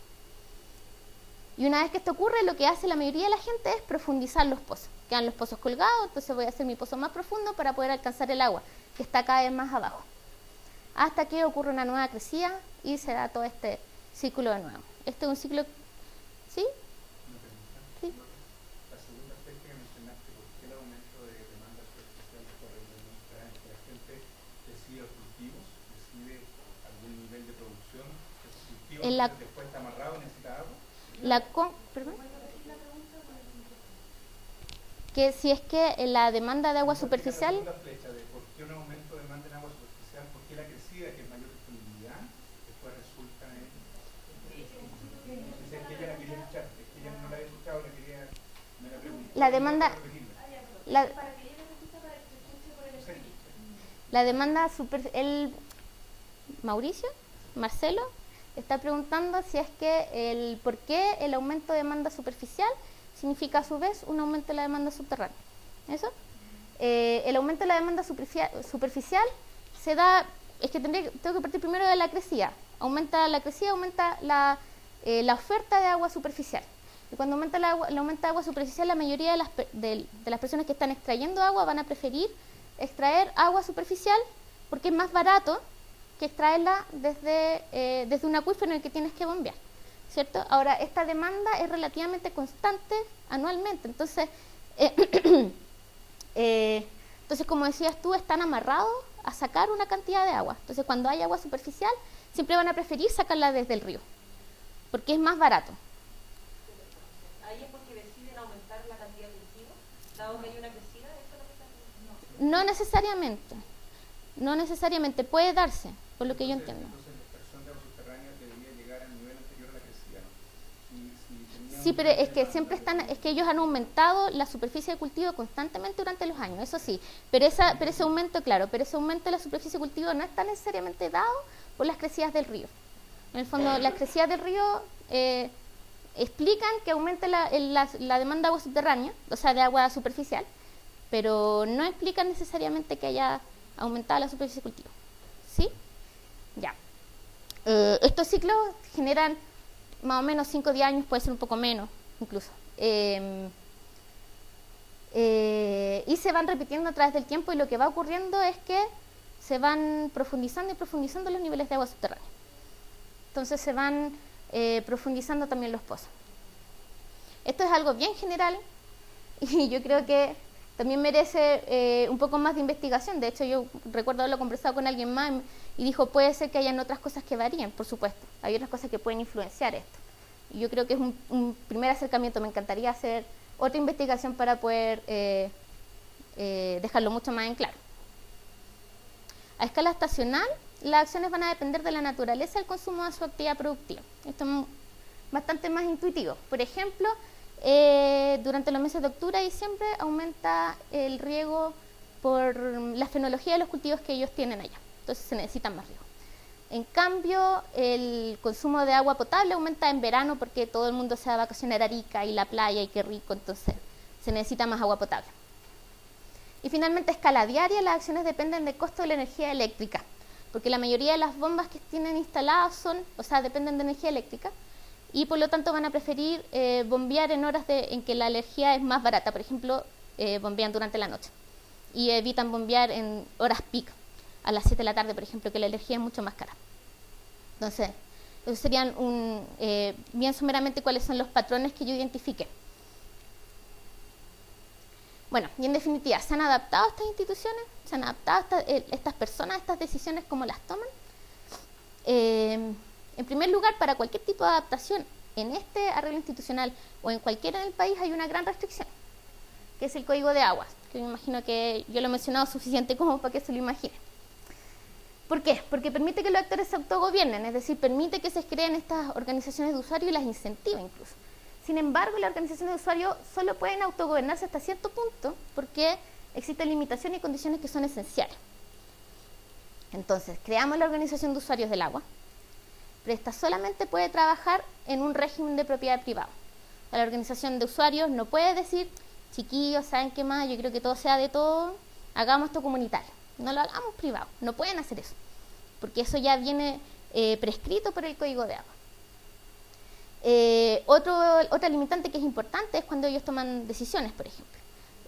Y una vez que esto ocurre, lo que hace la mayoría de la gente es profundizar los pozos. Quedan los pozos colgados, entonces voy a hacer mi pozo más profundo para poder alcanzar el agua, que está cada vez más abajo. Hasta que ocurre una nueva crecida y se da todo este ciclo de nuevo. Este es un ciclo... ¿Sí? Sí. La segunda aspecto que mencionaste, ¿por qué el aumento de demanda superficial por el de la gente decide cultivos, decide algún nivel de producción? Después está amarrado, necesita agua. ¿Perdón? Que si es que la demanda de agua superficial... La flecha de por qué un aumento de demanda en agua superficial, por qué la crecida, que es mayor disponibilidad, después resulta en... Es que ella la quería escuchar, es que ella no la había escuchado, me la preguntó. La demanda... La demanda Mauricio, Marcelo, está preguntando si es que por qué el aumento de demanda superficial significa a su vez un aumento de la demanda subterránea. ¿Eso? El aumento de la demanda superficial se da, es que tengo que partir primero de la crecida. Aumenta la crecida, aumenta la oferta de agua superficial. Y cuando aumenta el aumento de agua superficial, la mayoría de las personas que están extrayendo agua van a preferir extraer agua superficial porque es más barato que extraerla desde un acuífero en el que tienes que bombear, ¿cierto? Ahora, esta demanda es relativamente constante anualmente, entonces, como decías tú, están amarrados a sacar una cantidad de agua. Entonces, cuando hay agua superficial, siempre van a preferir sacarla desde el río, porque es más barato. ¿Ahí es porque deciden aumentar la cantidad de cultivos, dado que hay una crecida? ¿Eso es lo que está diciendo? No necesariamente. No necesariamente, puede darse, por lo que yo entiendo. Entonces, la extracción de agua subterránea debería llegar al nivel anterior a la crecida, ¿no? Sí, pero es que siempre es que ellos han aumentado la superficie de cultivo constantemente durante los años, eso sí, pero ese aumento de la superficie de cultivo no está necesariamente dado por las crecidas del río. En el fondo, las crecidas del río explican que aumente la demanda de agua subterránea, o sea, de agua superficial, pero no explican necesariamente que haya aumentado la superficie de cultivo. ¿Sí? Ya. Estos ciclos generan más o menos 5 o 10 años, puede ser un poco menos incluso. Y se van repitiendo a través del tiempo, y lo que va ocurriendo es que se van profundizando y profundizando los niveles de agua subterránea. Entonces se van profundizando también los pozos. Esto es algo bien general y yo creo que también merece un poco más de investigación. De hecho, yo recuerdo haberlo conversado con alguien más y dijo, puede ser que hayan otras cosas que varíen, por supuesto. Hay otras cosas que pueden influenciar esto. Y yo creo que es un primer acercamiento. Me encantaría hacer otra investigación para poder dejarlo mucho más en claro. A escala estacional, las acciones van a depender de la naturaleza del consumo de su actividad productiva. Esto es bastante más intuitivo. Por ejemplo, durante los meses de octubre y diciembre aumenta el riego por la fenología de los cultivos que ellos tienen allá. Entonces se necesitan más riego. En cambio, el consumo de agua potable aumenta en verano porque todo el mundo se va a vacacionar a Arica y la playa y qué rico, entonces se necesita más agua potable. Y finalmente, a escala diaria, las acciones dependen del costo de la energía eléctrica, porque la mayoría de las bombas que tienen instaladas dependen de energía eléctrica, y por lo tanto van a preferir bombear en horas en que la energía es más barata. Por ejemplo, bombean durante la noche y evitan bombear en horas peak, a las 7 de la tarde, por ejemplo, que la energía es mucho más cara. Entonces, esos serían bien someramente cuáles son los patrones que yo identifique. Bueno, y en definitiva, ¿se han adaptado estas instituciones? ¿Se han adaptado estas personas a estas decisiones, cómo las toman? En primer lugar, para cualquier tipo de adaptación en este arreglo institucional o en cualquiera del país hay una gran restricción, que es el Código de Aguas, que me imagino que yo lo he mencionado suficiente como para que se lo imaginen. ¿Por qué? Porque permite que los actores se autogobiernen, es decir, permite que se creen estas organizaciones de usuarios y las incentiva incluso. Sin embargo, las organizaciones de usuarios solo pueden autogobernarse hasta cierto punto porque existen limitaciones y condiciones que son esenciales. Entonces, creamos la organización de usuarios del agua, pero esta solamente puede trabajar en un régimen de propiedad privada. La organización de usuarios no puede decir, chiquillos, ¿saben qué más? Yo creo que todo sea de todo, hagamos esto comunitario. No lo hagamos privado, no pueden hacer eso, porque eso ya viene prescrito por el Código de Agua. Otra limitante que es importante es cuando ellos toman decisiones, por ejemplo.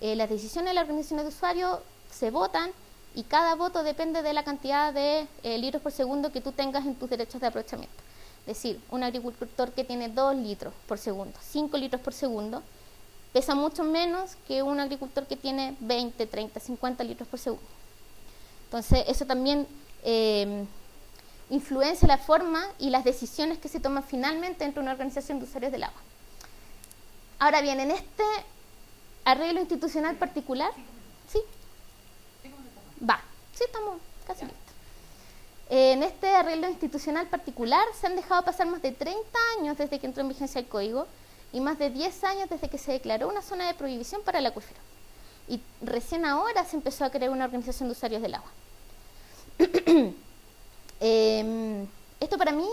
Las decisiones de las organizaciones de usuarios se votan y cada voto depende de la cantidad de litros por segundo que tú tengas en tus derechos de aprovechamiento. Es decir, un agricultor que tiene 2 litros por segundo, 5 litros por segundo, pesa mucho menos que un agricultor que tiene 20, 30, 50 litros por segundo. Entonces, eso también influencia la forma y las decisiones que se toman finalmente entre una organización de usuarios del agua. Ahora bien, en este arreglo institucional particular, ¿sí? Va, sí, estamos casi listos. En este arreglo institucional particular se han dejado pasar más de 30 años desde que entró en vigencia el código y más de 10 años desde que se declaró una zona de prohibición para el acuífero. Y recién ahora se empezó a crear una organización de usuarios del agua. Esto para mí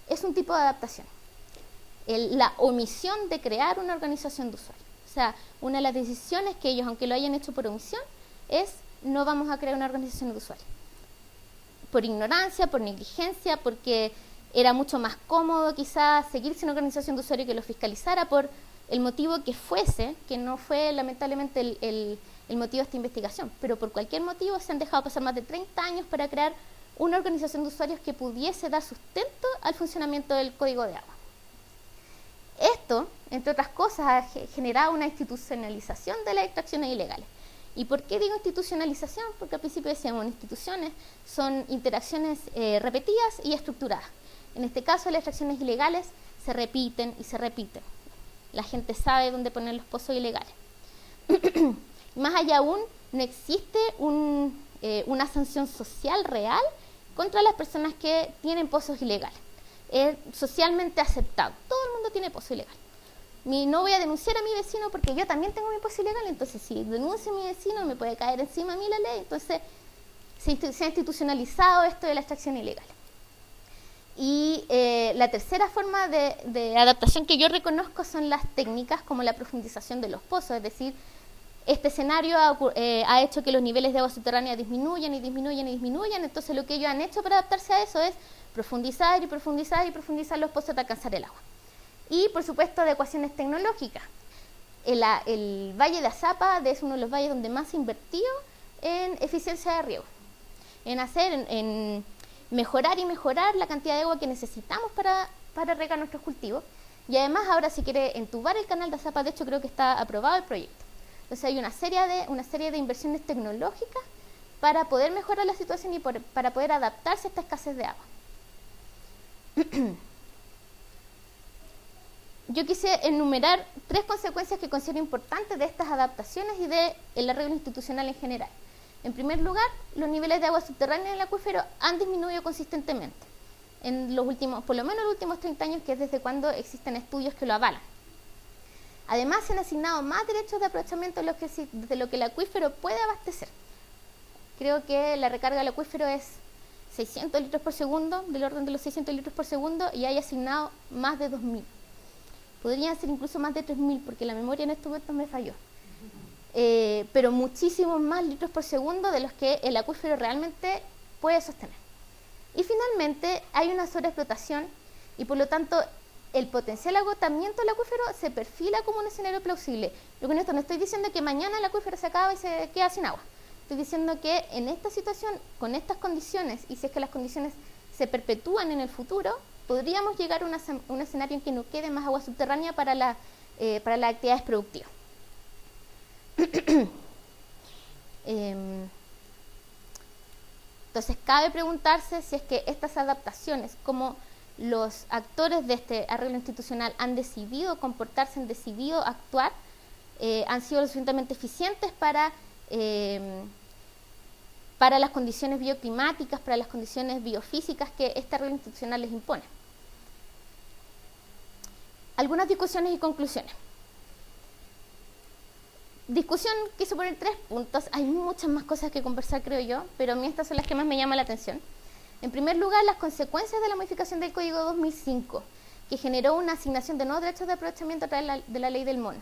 es un tipo de adaptación. La omisión de crear una organización de usuarios. O sea, una de las decisiones que ellos, aunque lo hayan hecho por omisión, es no vamos a crear una organización de usuarios. Por ignorancia, por negligencia, porque era mucho más cómodo quizás seguir sin organización de usuarios que lo fiscalizara, por el motivo que fuese, que no fue lamentablemente el motivo de esta investigación, pero por cualquier motivo se han dejado pasar más de 30 años para crear una organización de usuarios que pudiese dar sustento al funcionamiento del Código de Agua. Esto, entre otras cosas, ha generado una institucionalización de las extracciones ilegales. ¿Y por qué digo institucionalización? Porque al principio decíamos, instituciones son interacciones repetidas y estructuradas. En este caso, las extracciones ilegales se repiten y se repiten. La gente sabe dónde poner los pozos ilegales. Más allá aún, no existe una sanción social real contra las personas que tienen pozos ilegales. Es socialmente aceptado. Todo el mundo tiene pozo ilegal. No voy a denunciar a mi vecino porque yo también tengo mi pozo ilegal, entonces si denuncio a mi vecino me puede caer encima a mí la ley. Entonces se ha institucionalizado esto de la extracción ilegal. Y la tercera forma de adaptación que yo reconozco son las técnicas como la profundización de los pozos, es decir, Este escenario ha hecho que los niveles de agua subterránea disminuyan y disminuyan y disminuyan, entonces lo que ellos han hecho para adaptarse a eso es profundizar y profundizar y profundizar los pozos hasta alcanzar el agua. Y, por supuesto, adecuaciones tecnológicas. El Valle de Azapa es uno de los valles donde más se ha invertido en eficiencia de riego, en mejorar y mejorar la cantidad de agua que necesitamos para regar nuestros cultivos. Y además ahora se quiere entubar el canal de Azapa, de hecho creo que está aprobado el proyecto. Entonces hay una serie de inversiones tecnológicas para poder mejorar la situación y para poder adaptarse a esta escasez de agua. Yo quise enumerar 3 consecuencias que considero importantes de estas adaptaciones y del arreglo institucional en general. En primer lugar, los niveles de agua subterránea en el acuífero han disminuido consistentemente en los últimos, por lo menos los últimos 30 años, que es desde cuando existen estudios que lo avalan. Además, se han asignado más derechos de aprovechamiento de lo que el acuífero puede abastecer. Creo que la recarga del acuífero es 600 litros por segundo, del orden de los 600 litros por segundo, y hay asignado más de 2.000. Podrían ser incluso más de 3.000, porque la memoria en estos momentos me falló. Pero muchísimos más litros por segundo de los que el acuífero realmente puede sostener. Y finalmente, hay una sobreexplotación y por lo tanto el potencial agotamiento del acuífero se perfila como un escenario plausible. Yo con esto no estoy diciendo que mañana el acuífero se acaba y se queda sin agua. Estoy diciendo que en esta situación, con estas condiciones, y si es que las condiciones se perpetúan en el futuro, podríamos llegar a un escenario en que no quede más agua subterránea para las actividades productivas. Entonces, cabe preguntarse si es que estas adaptaciones, como los actores de este arreglo institucional han decidido comportarse, han decidido actuar, han sido lo suficientemente eficientes para las condiciones bioclimáticas, para las condiciones biofísicas que este arreglo institucional les impone. Algunas discusiones y conclusiones. Discusión, quise poner 3 puntos, hay muchas más cosas que conversar creo yo, pero a mí estas son las que más me llaman la atención. En primer lugar, las consecuencias de la modificación del Código 2005, que generó una asignación de nuevos derechos de aprovechamiento a través de la ley del mono.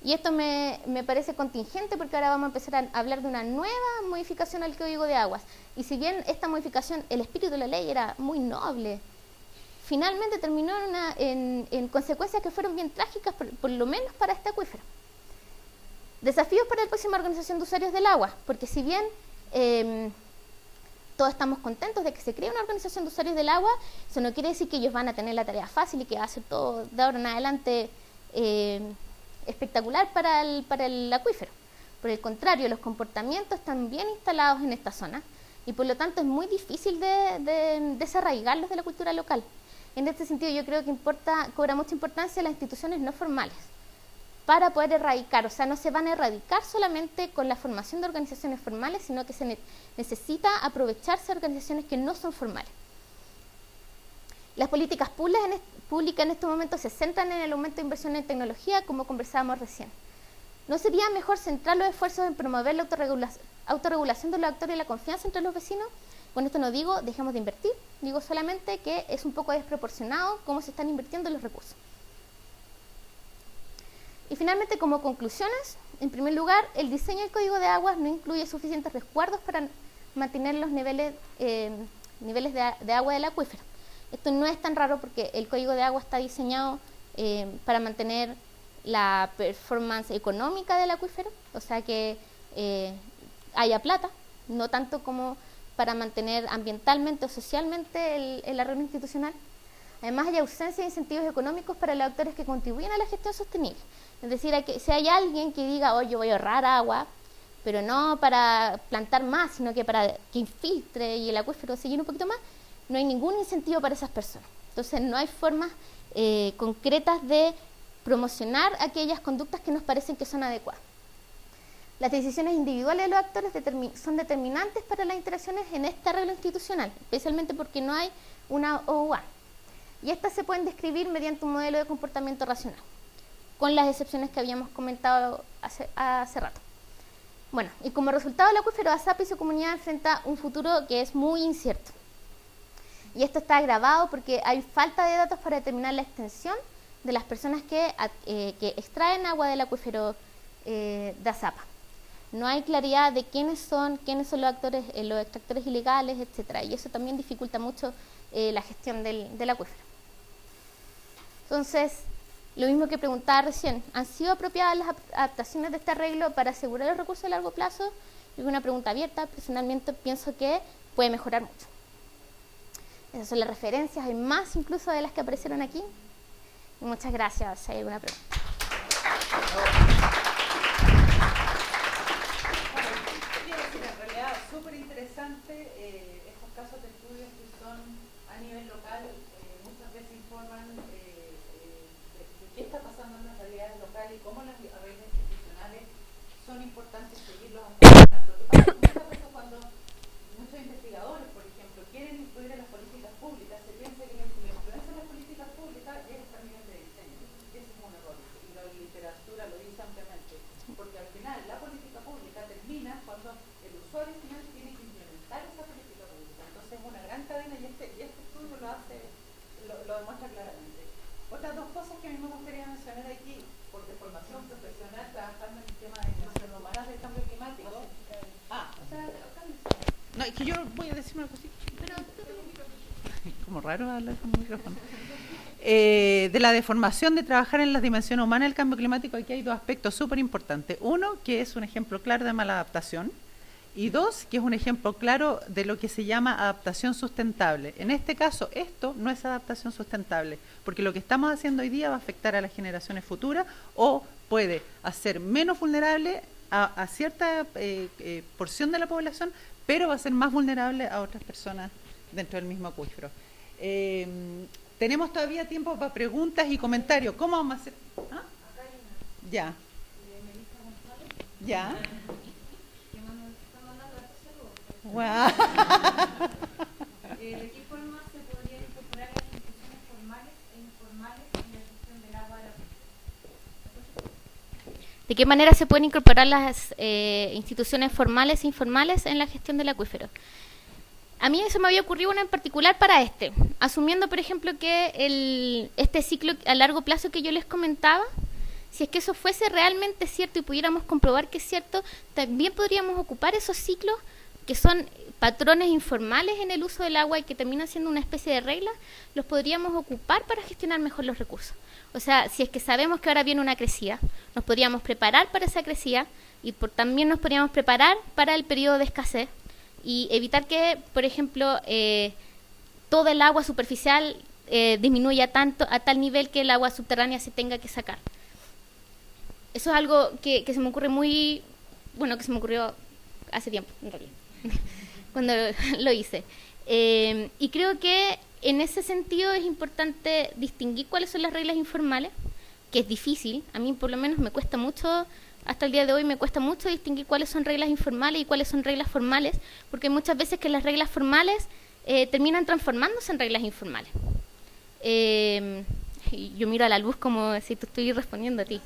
Y esto me parece contingente porque ahora vamos a empezar a hablar de una nueva modificación al Código de Aguas. Y si bien esta modificación, el espíritu de la ley era muy noble, finalmente terminó en consecuencias que fueron bien trágicas, por lo menos para este acuífero. Desafíos para la próxima organización de usuarios del agua, porque si bien todos estamos contentos de que se cree una organización de usuarios del agua, eso no quiere decir que ellos van a tener la tarea fácil y que va a ser todo de ahora en adelante espectacular para el acuífero. Por el contrario, los comportamientos están bien instalados en esta zona y por lo tanto es muy difícil de desarraigarlos de la cultura local. En este sentido yo creo que cobra mucha importancia las instituciones no formales para poder erradicar, o sea, no se van a erradicar solamente con la formación de organizaciones formales, sino que se necesita aprovecharse de organizaciones que no son formales. Las políticas públicas en este momento se centran en el aumento de inversión en tecnología, como conversábamos recién. ¿No sería mejor centrar los esfuerzos en promover la autorregulación de los actores y la confianza entre los vecinos? Con esto no digo dejemos de invertir, digo solamente que es un poco desproporcionado cómo se están invirtiendo los recursos. Y finalmente, como conclusiones, en primer lugar, el diseño del Código de Aguas no incluye suficientes resguardos para mantener los niveles de agua del acuífero. Esto no es tan raro porque el Código de Agua está diseñado para mantener la performance económica del acuífero, o sea que haya plata, no tanto como para mantener ambientalmente o socialmente el arreglo institucional. Además, hay ausencia de incentivos económicos para los actores que contribuyen a la gestión sostenible. Es decir, si hay alguien que diga, oye, yo voy a ahorrar agua, pero no para plantar más, sino que para que infiltre y el acuífero se llene un poquito más, no hay ningún incentivo para esas personas. Entonces, no hay formas concretas de promocionar aquellas conductas que nos parecen que son adecuadas. Las decisiones individuales de los actores son determinantes para las interacciones en este arreglo institucional, especialmente porque no hay una OUA. Y estas se pueden describir mediante un modelo de comportamiento racional, con las excepciones que habíamos comentado hace rato. Bueno, y como resultado el acuífero de Azapa y su comunidad enfrenta un futuro que es muy incierto. Y esto está agravado porque hay falta de datos para determinar la extensión de las personas que extraen agua del acuífero de ASAPA. No hay claridad de quiénes son los actores, los extractores ilegales, etcétera, y eso también dificulta mucho la gestión del acuífero. Entonces, lo mismo que preguntaba recién, ¿han sido apropiadas las adaptaciones de este arreglo para asegurar los recursos a largo plazo? Es una pregunta abierta. Personalmente pienso que puede mejorar mucho. Esas son las referencias, hay más incluso de las que aparecieron aquí. Y muchas gracias, si hay alguna pregunta. En realidad, súper interesante. Estos casos de estudios que son a nivel local muchas veces informan de qué está pasando en las realidades locales y cómo las arreglos institucionales son importantes seguirlos hasta lo que pasa muchas veces cuando muchos investigadores, por ejemplo, quieren incluir en las políticas públicas, se piensa que la influencia de las políticas públicas llega hasta el nivel de diseño. Ese es un error y la literatura lo dice ampliamente, porque al final la política pública termina cuando el usuario final tiene que implementar esa política pública. Entonces es una gran cadena y este estudio lo demuestra claramente. Otras dos cosas que a mí me gustaría mencionar aquí, porque formación profesional trabajando en el tema de dimensiones humanas del cambio climático. No, es que yo voy a decir una cosita. Como raro hablar con el micrófono. De la deformación de trabajar en las dimensiones humanas del cambio climático, aquí hay dos aspectos súper importantes. Uno, que es un ejemplo claro de mala adaptación. Y dos, que es un ejemplo claro de lo que se llama adaptación sustentable. En este caso, esto no es adaptación sustentable, porque lo que estamos haciendo hoy día va a afectar a las generaciones futuras o puede hacer menos vulnerable a cierta porción de la población, pero va a ser más vulnerable a otras personas dentro del mismo acuífero. Tenemos todavía tiempo para preguntas y comentarios. ¿Cómo vamos a hacer? ¿Ah? Ya. Ya. Wow. ¿De qué forma se podría incorporar las instituciones formales e informales en la gestión del agua de la región? ¿De qué manera se pueden incorporar las instituciones formales e informales en la gestión del acuífero? A mí eso me había ocurrido una en particular para asumiendo, por ejemplo, que este ciclo a largo plazo que yo les comentaba, si es que eso fuese realmente cierto y pudiéramos comprobar que es cierto, también podríamos ocupar esos ciclos que son patrones informales en el uso del agua y que terminan siendo una especie de regla, los podríamos ocupar para gestionar mejor los recursos. O sea, si es que sabemos que ahora viene una crecida, nos podríamos preparar para esa crecida y también nos podríamos preparar para el periodo de escasez y evitar que, por ejemplo, todo el agua superficial disminuya tanto a tal nivel que el agua subterránea se tenga que sacar. Eso es algo que se me ocurre que se me ocurrió hace tiempo, en realidad, cuando lo hice. Y creo que en ese sentido es importante distinguir cuáles son las reglas informales, que es difícil, a mí por lo menos me cuesta mucho, hasta el día de hoy me cuesta mucho distinguir cuáles son reglas informales y cuáles son reglas formales, porque hay muchas veces que las reglas formales terminan transformándose en reglas informales. Yo miro a la luz como si te estoy respondiendo a ti.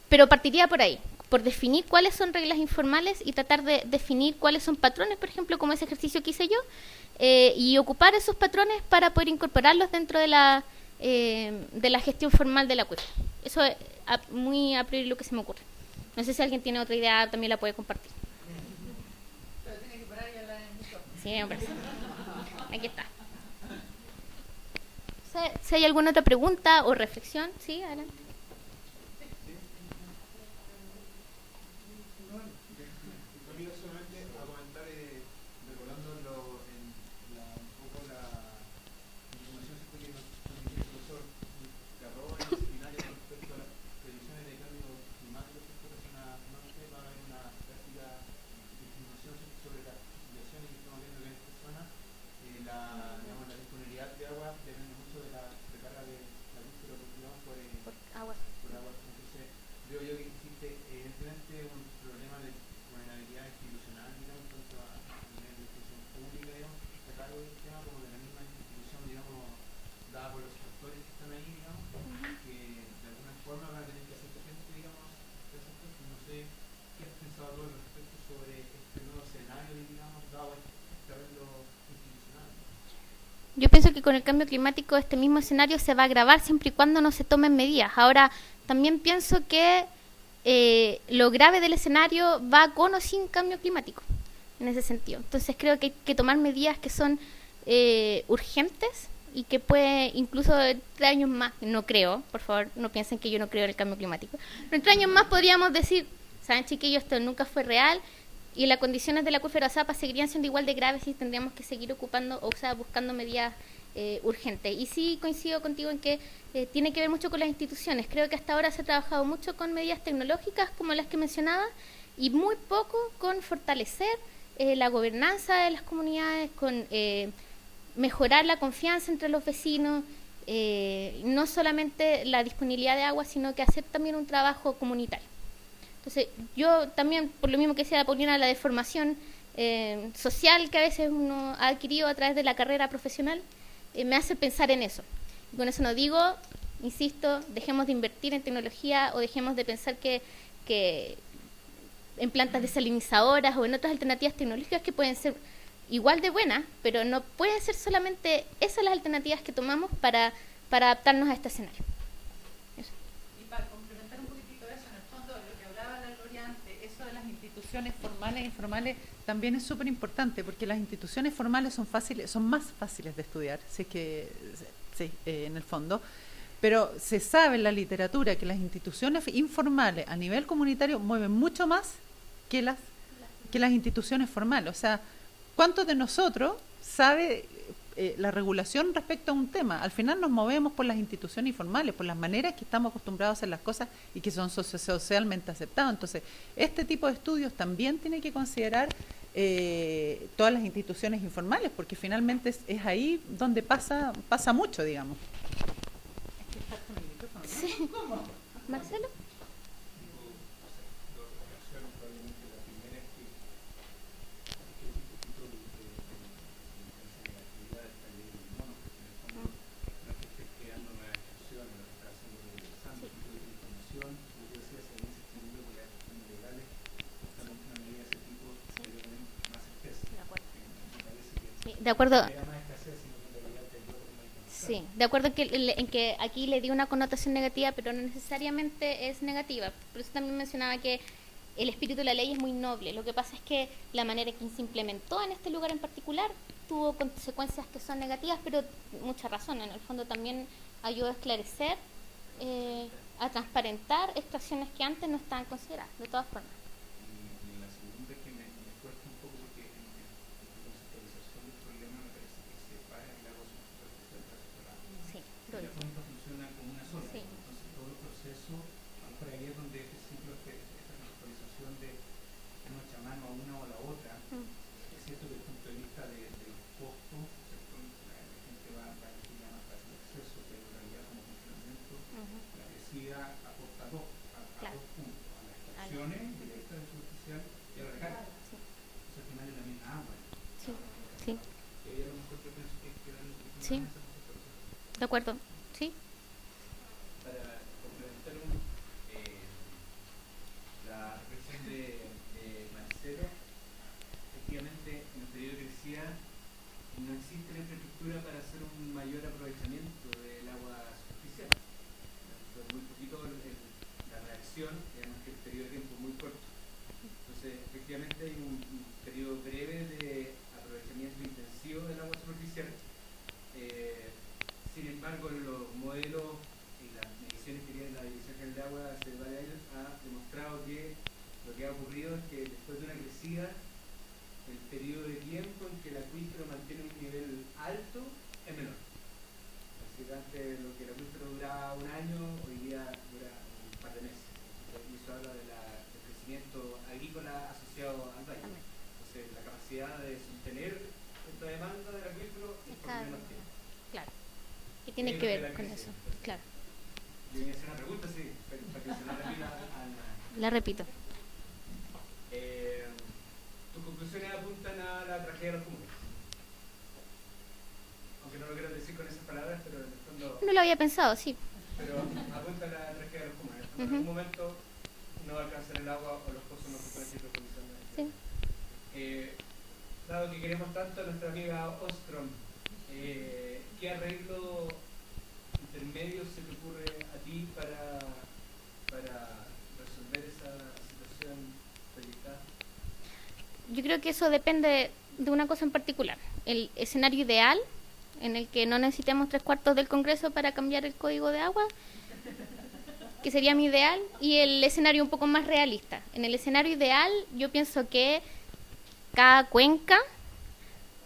Pero partiría por ahí, por definir cuáles son reglas informales y tratar de definir cuáles son patrones, por ejemplo, como ese ejercicio que hice yo, y ocupar esos patrones para poder incorporarlos dentro de la gestión formal del acuífero. Eso es muy a priori lo que se me ocurre. No sé si alguien tiene otra idea, también la puede compartir. Pero tiene que parar y hablar en el micrófono. Sí, me parece. Aquí está. Si hay alguna otra pregunta o reflexión, sí, adelante. Yo pienso que con el cambio climático este mismo escenario se va a agravar siempre y cuando no se tomen medidas. Ahora, también pienso que lo grave del escenario va con o sin cambio climático, en ese sentido. Entonces creo que hay que tomar medidas que son urgentes y que puede incluso 3 años más, no creo, por favor, no piensen que yo no creo en el cambio climático, pero en 3 años más podríamos decir, saben chiquillos, esto nunca fue real, y las condiciones del acuífero Azapa seguirían siendo igual de graves y tendríamos que seguir ocupando, o sea, buscando medidas urgentes. Y sí coincido contigo en que tiene que ver mucho con las instituciones. Creo que hasta ahora se ha trabajado mucho con medidas tecnológicas como las que mencionaba y muy poco con fortalecer la gobernanza de las comunidades, con mejorar la confianza entre los vecinos, no solamente la disponibilidad de agua, sino que hacer también un trabajo comunitario. Entonces, yo también, por lo mismo que decía la Paulina, la deformación social que a veces uno ha adquirido a través de la carrera profesional, me hace pensar en eso. Y con eso no digo, insisto, dejemos de invertir en tecnología o dejemos de pensar que en plantas desalinizadoras o en otras alternativas tecnológicas que pueden ser igual de buenas, pero no pueden ser solamente esas las alternativas que tomamos para adaptarnos a este escenario. Para complementar un poquitito eso, en el fondo, lo que hablaba la Gloria antes, eso de las instituciones formales e informales también es súper importante, porque las instituciones formales son más fáciles de estudiar, si es que, sí, en el fondo, pero se sabe en la literatura que las instituciones informales a nivel comunitario mueven mucho más que las instituciones formales. O sea, ¿cuántos de nosotros sabe la regulación respecto a un tema? Al final nos movemos por las instituciones informales, por las maneras que estamos acostumbrados a hacer las cosas y que son socialmente aceptadas. Entonces, este tipo de estudios también tiene que considerar todas las instituciones informales, porque finalmente es ahí donde pasa mucho, digamos. Sí. ¿Marcelo? De acuerdo. Sí, de acuerdo en que aquí le di una connotación negativa, pero no necesariamente es negativa. Por eso también mencionaba que el espíritu de la ley es muy noble. Lo que pasa es que la manera en que se implementó en este lugar en particular tuvo consecuencias que son negativas, pero mucha razón. En el fondo también ayudó a esclarecer, a transparentar extracciones que antes no estaban consideradas, de todas formas. Y la segunda que me cuesta un poco porque en la conceptualización del problema me parece que se para el agua superficial para separada. Sí, la fuente funciona como una sola, sí. Entonces todo el proceso, por ahí es donde esta conceptualización de uno echa mano a una o a la otra, es cierto que desde el punto de vista de los costos, la gente va a elegir más fácil acceso, pero en realidad como funcionamiento, la decida aporta a dos puntos, a las extracciones directas de superficial y a la recarga. Entonces al final es la misma agua. Sí, sí. Y ahí a lo mejor yo pienso que quedan Sí. De acuerdo, sí. Para complementar la reflexión de Marcelo, efectivamente en el periodo de crecida no existe la infraestructura para hacer un mayor aprovechamiento del agua superficial. Fue muy poquito la reacción, además que el periodo de tiempo es muy corto. Entonces, efectivamente hay un periodo breve de aprovechamiento intensivo del agua superficial. Sin embargo, los modelos y las mediciones que tiene la Dirección General de Agua hace varios años ha demostrado que lo que ha ocurrido es que después de una crecida, el periodo de tiempo en que el acuífero mantiene un nivel alto es menor. Así que antes lo que el acuífero duraba un año, hoy día dura un par de meses. Y eso habla del crecimiento agrícola asociado al valle. Entonces, la capacidad de sostener esta demanda del acuífero es por menos tiempo. Claro. ¿Qué tiene que ver con eso? Claro. Yo voy a hacer una pregunta, sí, para que se la repita La repito. Tus conclusiones apuntan a la tragedia de los comunes. Aunque no lo quiero decir con esas palabras, pero en el fondo... No lo había pensado, sí. Pero apunta a la tragedia de los comunes. En algún momento no va a alcanzar el agua o los pozos no se pueden seguir reproduciendo. Sí. Dado que queremos tanto a nuestra amiga Ostrom, ¿qué arreglo intermedio se te ocurre a ti para resolver esa situación proyectada? Yo creo que eso depende de una cosa en particular. El escenario ideal, en el que no necesitemos 3/4 del Congreso para cambiar el código de agua, que sería mi ideal, y el escenario un poco más realista. En el escenario ideal, yo pienso que cada cuenca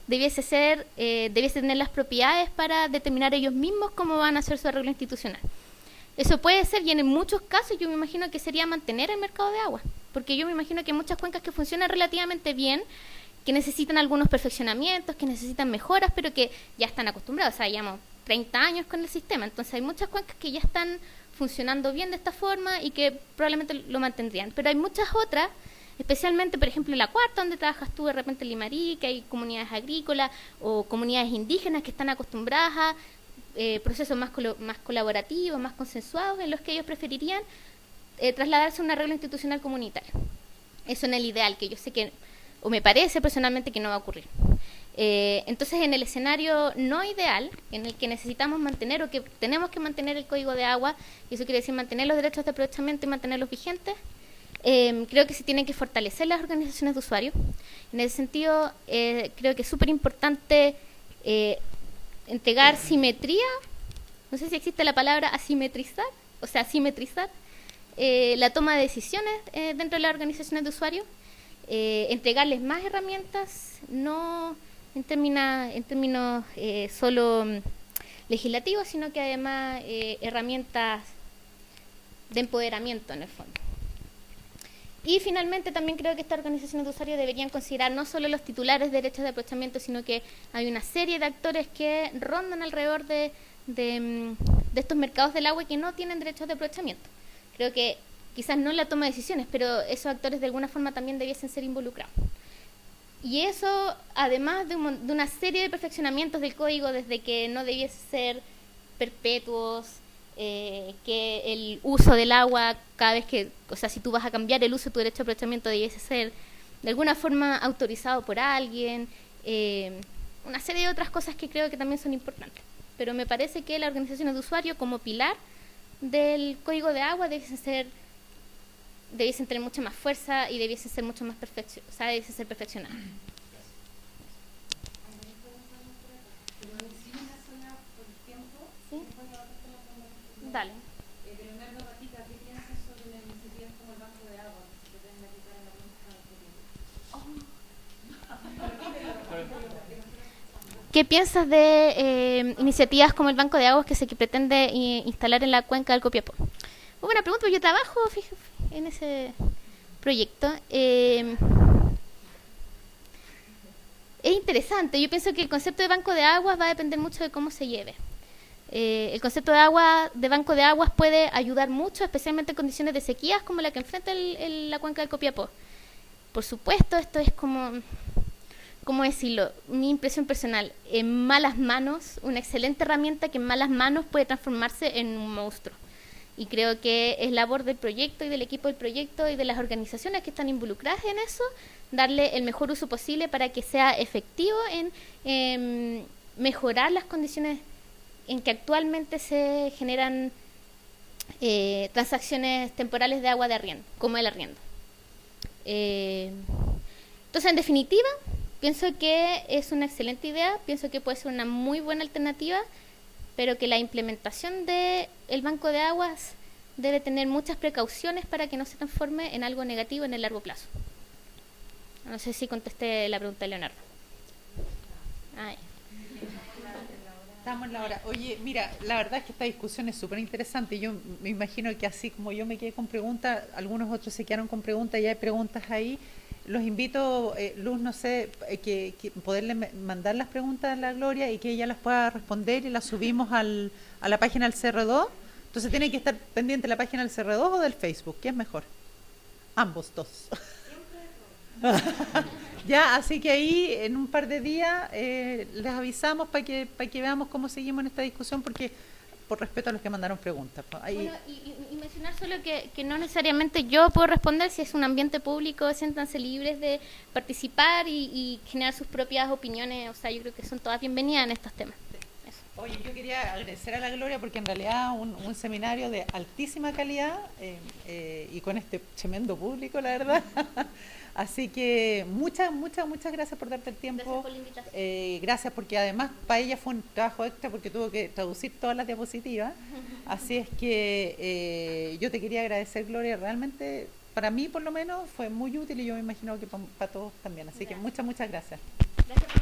debiese tener las propiedades para determinar ellos mismos cómo van a hacer su arreglo institucional. Eso puede ser, y en muchos casos yo me imagino que sería mantener el mercado de agua, porque yo me imagino que hay muchas cuencas que funcionan relativamente bien, que necesitan algunos perfeccionamientos, que necesitan mejoras, pero que ya están acostumbrados, o sea, llevamos 30 años con el sistema, entonces hay muchas cuencas que ya están funcionando bien de esta forma y que probablemente lo mantendrían, pero hay muchas otras, especialmente, por ejemplo, en la cuarta, donde trabajas tú de repente en Limarí, que hay comunidades agrícolas o comunidades indígenas que están acostumbradas a procesos más colaborativos, más consensuados, en los que ellos preferirían trasladarse a un arreglo institucional comunitario. Eso en el ideal, que yo sé que, o me parece personalmente que no va a ocurrir. Entonces, en el escenario no ideal, en el que necesitamos mantener o que tenemos que mantener el código de agua, y eso quiere decir mantener los derechos de aprovechamiento y mantenerlos vigentes, creo que se tienen que fortalecer las organizaciones de usuarios. En ese sentido, creo que es súper importante entregar simetría, no sé si existe la palabra asimetrizar, o sea, simetrizar la toma de decisiones dentro de las organizaciones de usuarios, entregarles más herramientas, no en términos solo legislativos, sino que además herramientas de empoderamiento en el fondo. Y finalmente también creo que estas organizaciones de usuarios deberían considerar no solo los titulares de derechos de aprovechamiento, sino que hay una serie de actores que rondan alrededor de estos mercados del agua y que no tienen derechos de aprovechamiento. Creo que quizás no en la toma de decisiones, pero esos actores de alguna forma también debiesen ser involucrados. Y eso, además de una serie de perfeccionamientos del código, desde que no debiese ser perpetuos, que el uso del agua, cada vez que, o sea, si tú vas a cambiar el uso de tu derecho de aprovechamiento, debiese ser de alguna forma autorizado por alguien, una serie de otras cosas que creo que también son importantes. Pero me parece que las organizaciones de usuario, como pilar del código de agua, debiesen tener mucha más fuerza y debiesen ser mucho más debiesen ser perfeccionadas. ¿Sí? Dale. Leonardo Batista, ¿qué piensas sobre las iniciativas como el Banco de Agua que se pretende aplicar en la cuenca del? ¿Qué piensas de iniciativas como el Banco de Aguas que se pretende instalar en la cuenca del Copiapó? Muy buena pregunta, yo trabajo en ese proyecto. Es interesante, yo pienso que el concepto de Banco de Aguas va a depender mucho de cómo se lleve. El concepto de banco de aguas puede ayudar mucho, especialmente en condiciones de sequías como la que enfrenta la cuenca del Copiapó. Por supuesto, esto es ¿cómo decirlo? Mi impresión personal, en malas manos, una excelente herramienta que en malas manos puede transformarse en un monstruo. Y creo que es labor del proyecto y del equipo del proyecto y de las organizaciones que están involucradas en eso, darle el mejor uso posible para que sea efectivo en mejorar las condiciones en que actualmente se generan transacciones temporales de agua de arriendo, como el arriendo. Entonces, en definitiva, pienso que es una excelente idea, pienso que puede ser una muy buena alternativa, pero que la implementación del banco de aguas debe tener muchas precauciones para que no se transforme en algo negativo en el largo plazo. No sé si contesté la pregunta de Leonardo. Estamos en la hora. Oye, mira, la verdad es que esta discusión es súper interesante. Yo me imagino que así como yo me quedé con preguntas, algunos otros se quedaron con preguntas y hay preguntas ahí. Los invito, Luz, no sé, que poderle mandar las preguntas a la Gloria y que ella las pueda responder y las subimos a la página del CR2. Entonces tiene que estar pendiente la página del CR2 o del Facebook, ¿qué es mejor? Ambos dos. Ya, así que ahí en un par de días les avisamos para que veamos cómo seguimos en esta discusión, porque por respeto a los que mandaron preguntas. Ahí... Bueno, y mencionar solo que no necesariamente yo puedo responder, si es un ambiente público, siéntanse libres de participar y generar sus propias opiniones, o sea, yo creo que son todas bienvenidas en estos temas. Eso. Oye, yo quería agradecer a la Gloria porque en realidad un seminario de altísima calidad y con este tremendo público, la verdad. Así que muchas gracias por darte el tiempo. Gracias por la invitación. Gracias porque además para ella fue un trabajo extra porque tuvo que traducir todas las diapositivas. Así es que yo te quería agradecer, Gloria. Realmente, para mí por lo menos, fue muy útil y yo me imagino que para todos también. Así que muchas gracias. Gracias por